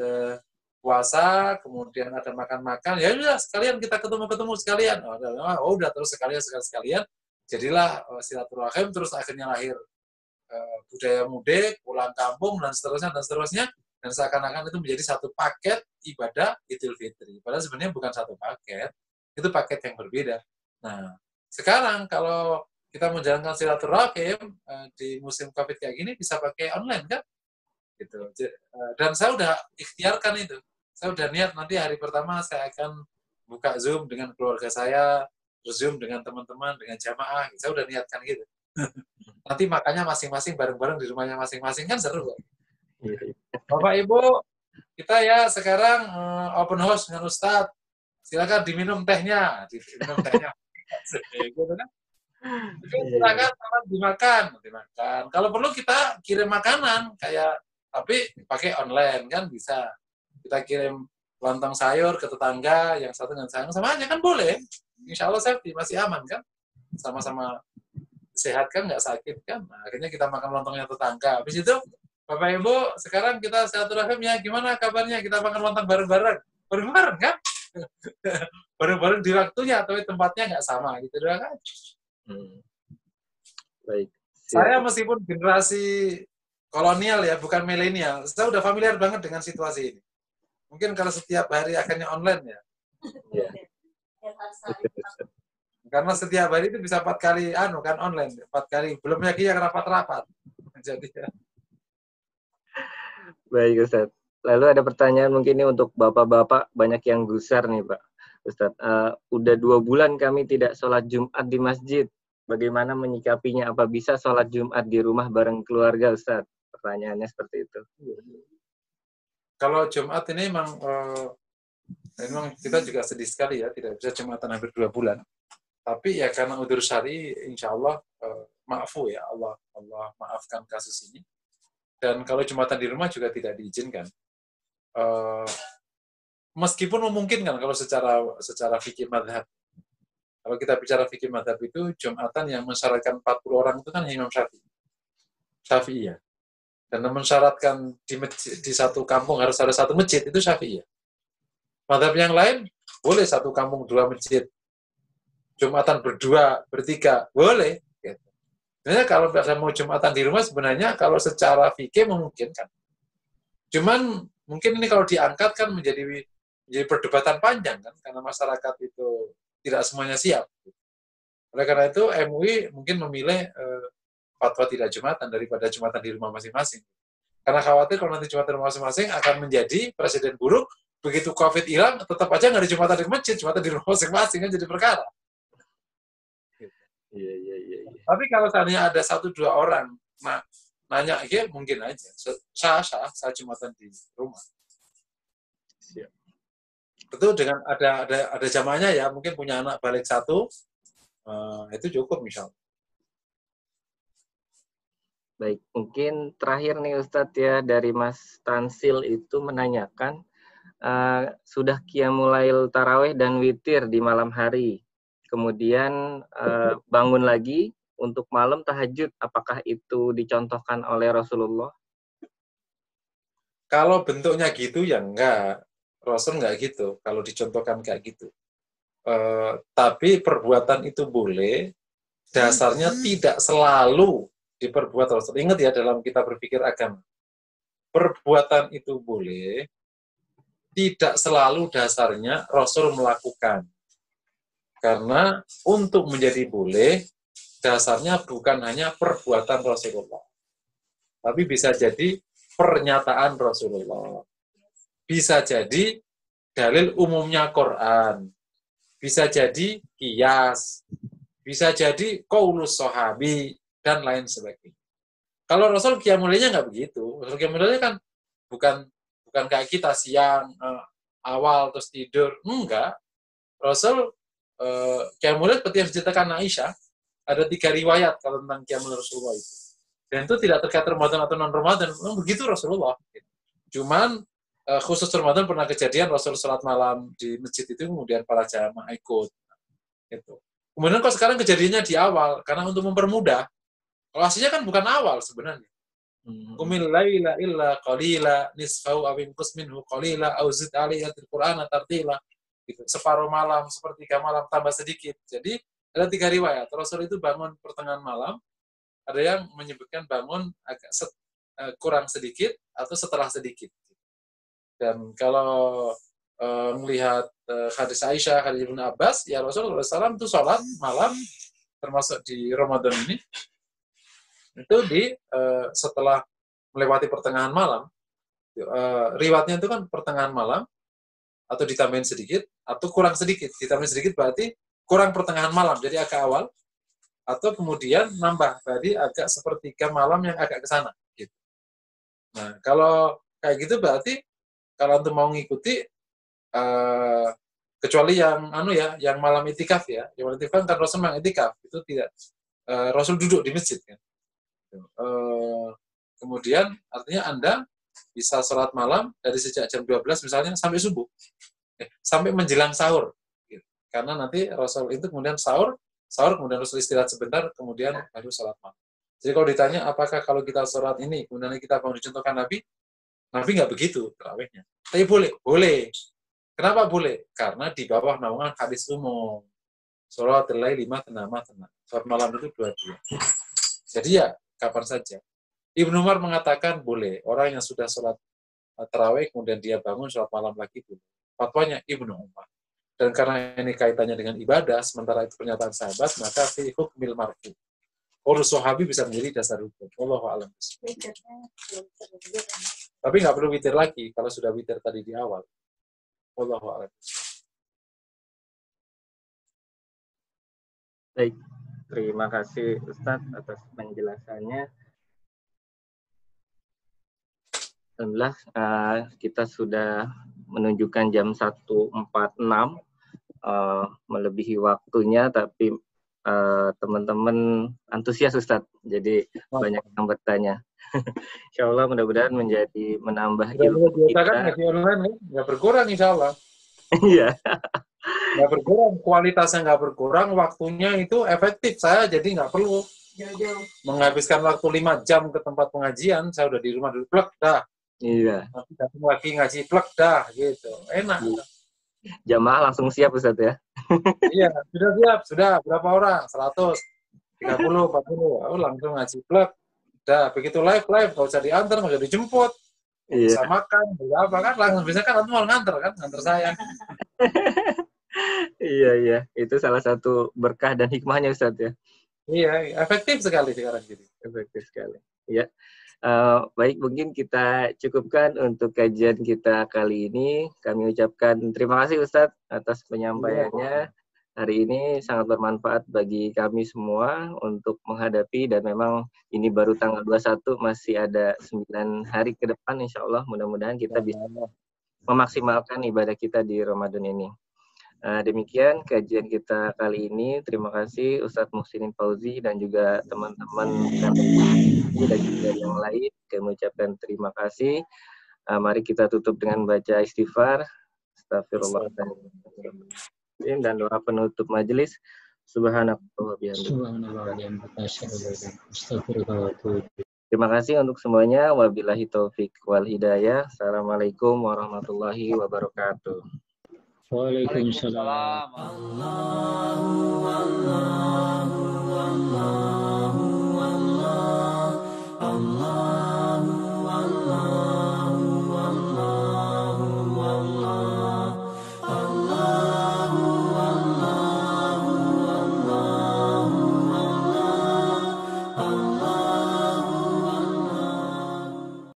puasa, kemudian ada makan-makan, ya udah sekalian kita ketemu sekalian. Udah terus sekalian. Jadilah silaturahim, terus akhirnya lahir budaya mudik, pulang kampung dan seterusnya. Dan seakan-akan itu menjadi satu paket ibadah Idul Fitri. Padahal sebenarnya bukan satu paket, itu paket yang berbeda. Nah, sekarang kalau kita menjalankan silaturahim di musim COVID kayak gini bisa pakai online kan? Gitu. Dan saya udah ikhtiarkan itu. Saya udah niat nanti hari pertama saya akan buka Zoom dengan keluarga saya, terus Zoom dengan teman-teman, dengan jamaah. Saya udah niatkan gitu. Nanti makannya masing-masing bareng-bareng di rumahnya masing-masing kan seru kok. Bapak Ibu, kita ya sekarang open house dengan Ustadz. Silakan diminum tehnya, Gitu kan? Silakan dimakan. Kalau perlu kita kirim makanan tapi pakai online kan bisa. Kita kirim lontong sayur ke tetangga yang satu dengan sayur sama aja kan boleh. Insya Allah safety masih aman kan, sama-sama sehat kan, nggak sakit kan. Nah, akhirnya kita makan lontongnya tetangga. Habis itu Bapak Ibu, sekarang kita silaturahim ya, gimana kabarnya? Kita makan lontong bareng-bareng kan? Bareng-bareng di waktunya, tapi tempatnya nggak sama, gitu doang kan? Baik. Saya meskipun generasi kolonial ya, bukan milenial, saya udah familiar banget dengan situasi ini. Mungkin kalau setiap hari akhirnya online ya. Ya. Karena setiap hari itu bisa 4 kali kan online, 4 kali. Belum lagi yang rapat-rapat. Jadi ya. Baik Ustadz. Lalu ada pertanyaan mungkin ini untuk bapak-bapak, banyak yang gusar nih Pak Ustadz. Udah 2 bulan kami tidak sholat Jumat di masjid. Bagaimana menyikapinya? Apa bisa sholat Jumat di rumah bareng keluarga Ustadz? Pertanyaannya seperti itu. Kalau Jumat ini memang kita juga sedih sekali ya, tidak bisa Jumatan hampir 2 bulan. Tapi ya karena udzur syar'i, insya Allah maafu ya, Allah maafkan kasus ini. Dan kalau Jumatan di rumah juga tidak diizinkan. Meskipun memungkinkan kalau secara fikih madhab. Kalau kita bicara fikih madhab itu, Jumatan yang mensyaratkan 40 orang itu kan Imam Syafi'i ya. Dan mensyaratkan di satu kampung harus ada 1 masjid, itu Syafi'i ya. Madhab yang lain, boleh 1 kampung 2 masjid. Jumatan berdua, bertiga, boleh. Sebenarnya kalau mau Jumatan di rumah, sebenarnya kalau secara fikih memungkinkan. Cuman mungkin ini kalau diangkat kan menjadi perdebatan panjang kan, karena masyarakat itu tidak semuanya siap. Oleh karena itu MUI mungkin memilih fatwa tidak Jumatan daripada Jumatan di rumah masing-masing. Karena khawatir kalau nanti Jumatan di rumah masing-masing akan menjadi presiden buruk, begitu COVID hilang, tetap aja nggak ada Jumatan di masjid, Jumatan di rumah masing-masing kan jadi perkara. Iya. Tapi kalau seandainya ada 1-2 orang nanya, ya mungkin aja. Saya Jumatan di rumah. Siap. Itu dengan ada jamaahnya ya, mungkin punya anak balik 1, itu cukup misalnya. Baik, mungkin terakhir nih Ustadz ya, dari Mas Tansil itu menanyakan, sudah qiyamul lail tarawih dan witir di malam hari, kemudian bangun lagi untuk malam tahajud, apakah itu dicontohkan oleh Rasulullah? Kalau bentuknya gitu ya enggak, Rasul enggak gitu, kalau dicontohkan kayak gitu. Tapi perbuatan itu boleh, dasarnya tidak selalu diperbuat Rasul. Ingat ya, dalam kita berpikir agama, perbuatan itu boleh, tidak selalu dasarnya Rasul melakukan. Karena untuk menjadi boleh, dasarnya bukan hanya perbuatan Rasulullah, tapi bisa jadi pernyataan Rasulullah. Bisa jadi dalil umumnya Quran. Bisa jadi qiyas. Bisa jadi qaulus sahabi, dan lain sebagainya. Kalau Rasul qiyamul lailnya nggak begitu. Rasul qiyamul lailnya kan bukan kayak kita siang, awal, terus tidur. Enggak. Rasul Qiyamul Lail seperti yang diceritakan Aisyah, ada 3 riwayat kalau tentang Qiyamul Lail Rasulullah itu. Dan itu tidak terkait Ramadan atau non-Ramadan, memang begitu Rasulullah. Cuman khusus Ramadan pernah kejadian Rasul sholat malam di masjid itu, kemudian para jamaah ikut. Gitu. Kemudian kok sekarang kejadiannya di awal, karena untuk mempermudah. Kalau aslinya kan bukan awal sebenarnya. Qumil laila illa qalila nisfahu aw inqus minhu qalila aw zid alaihi qur'ana tartila. Gitu. Separuh malam, sepertiga malam tambah sedikit. Jadi ada 3 riwayat. Rasul itu bangun pertengahan malam, ada yang menyebutkan bangun agak kurang sedikit atau setelah sedikit. Dan kalau melihat hadis Aisyah, hadis Ibnu Abbas, ya Rasulullah SAW itu sholat malam, termasuk di Ramadan ini, itu setelah melewati pertengahan malam. Riwayatnya itu kan pertengahan malam, atau ditambahin sedikit, atau kurang sedikit. Ditambahin sedikit berarti kurang pertengahan malam, jadi agak awal, atau kemudian nambah, berarti agak sepertiga malam yang agak ke sana. Gitu. Nah, kalau kayak gitu berarti, kalau untuk mau ngikuti, kecuali yang yang malam itikaf ya, yang malam itikaf kan Rasul memang itikaf, itu tidak, Rasul duduk di masjid kan. Kemudian artinya Anda bisa sholat malam dari sejak jam 12 misalnya sampai subuh, sampai menjelang sahur, gitu. Karena nanti Rasul itu kemudian sahur kemudian Rasul istirahat sebentar, kemudian baru sholat malam. Jadi kalau ditanya apakah kalau kita sholat ini kemudian kita mau dicontohkan Nabi nggak begitu terawihnya. Tapi boleh. Kenapa boleh? Karena di bawah naungan hadis umum. Sholat lail 5 tenama. Sholat malam itu 22. Jadi ya kapan saja. Ibnu Umar mengatakan boleh. Orang yang sudah sholat tarawih kemudian dia bangun sholat malam lagi boleh. Fatwanya Ibnu Umar. Dan karena ini kaitannya dengan ibadah, sementara itu pernyataan sahabat, maka fi hukmil marfu. Urus sahabi bisa menjadi dasar hukum. Wallahu a'lam. Tapi nggak perlu witir lagi kalau sudah witir tadi di awal. Wallahu a'lam. Baik, terima kasih Ustadz atas penjelasannya. Alhamdulillah, kita sudah menunjukkan jam 1.46, melebihi waktunya, tapi teman-teman antusias Ustadz, jadi banyak yang bertanya. Insya Allah mudah-mudahan menambah ilmu kita. Kan ngaji online nggak berkurang Insya Allah. Iya. Nggak berkurang, kualitasnya nggak berkurang, waktunya itu efektif. Saya jadi nggak perlu menghabiskan waktu 5 jam ke tempat pengajian, saya udah di rumah dulu, plek dah. Iya. Nanti datang lagi ngaji, plek dah, gitu. Enak. Jamaah langsung siap Ustaz ya? Iya, sudah siap. Sudah, berapa orang? 100, 30, 40. Langsung ngaji, plek. Udah, begitu live, nggak usah diantar, nggak usah dijemput. Iya. Bisa makan, bisa apa kan? Langsung biasanya kan mau nganter saya. Iya. Itu salah satu berkah dan hikmahnya Ustaz ya? Iya, efektif sekali sekarang jadi. Efektif sekali. Ya. Baik, mungkin kita cukupkan untuk kajian kita kali ini. Kami ucapkan terima kasih Ustadz atas penyampaiannya. Hari ini sangat bermanfaat bagi kami semua untuk menghadapi, dan memang ini baru tanggal 21, masih ada 9 hari ke depan insya Allah. Mudah-mudahan kita bisa memaksimalkan ibadah kita di Ramadan ini. Demikian kajian kita kali ini. Terima kasih Ustadz Muhsinin Fauzi dan juga teman-teman dan juga yang lain. Kami ucapkan terima kasih. Mari kita tutup dengan baca istighfar. Astagfirullahaladzim. Dan doa penutup majelis. Subhanallah bihamdihi. Terima kasih untuk semuanya. Wabillahi taufik wal hidayah. Assalamualaikum warahmatullahi wabarakatuh. Waalaikumsalam. Allah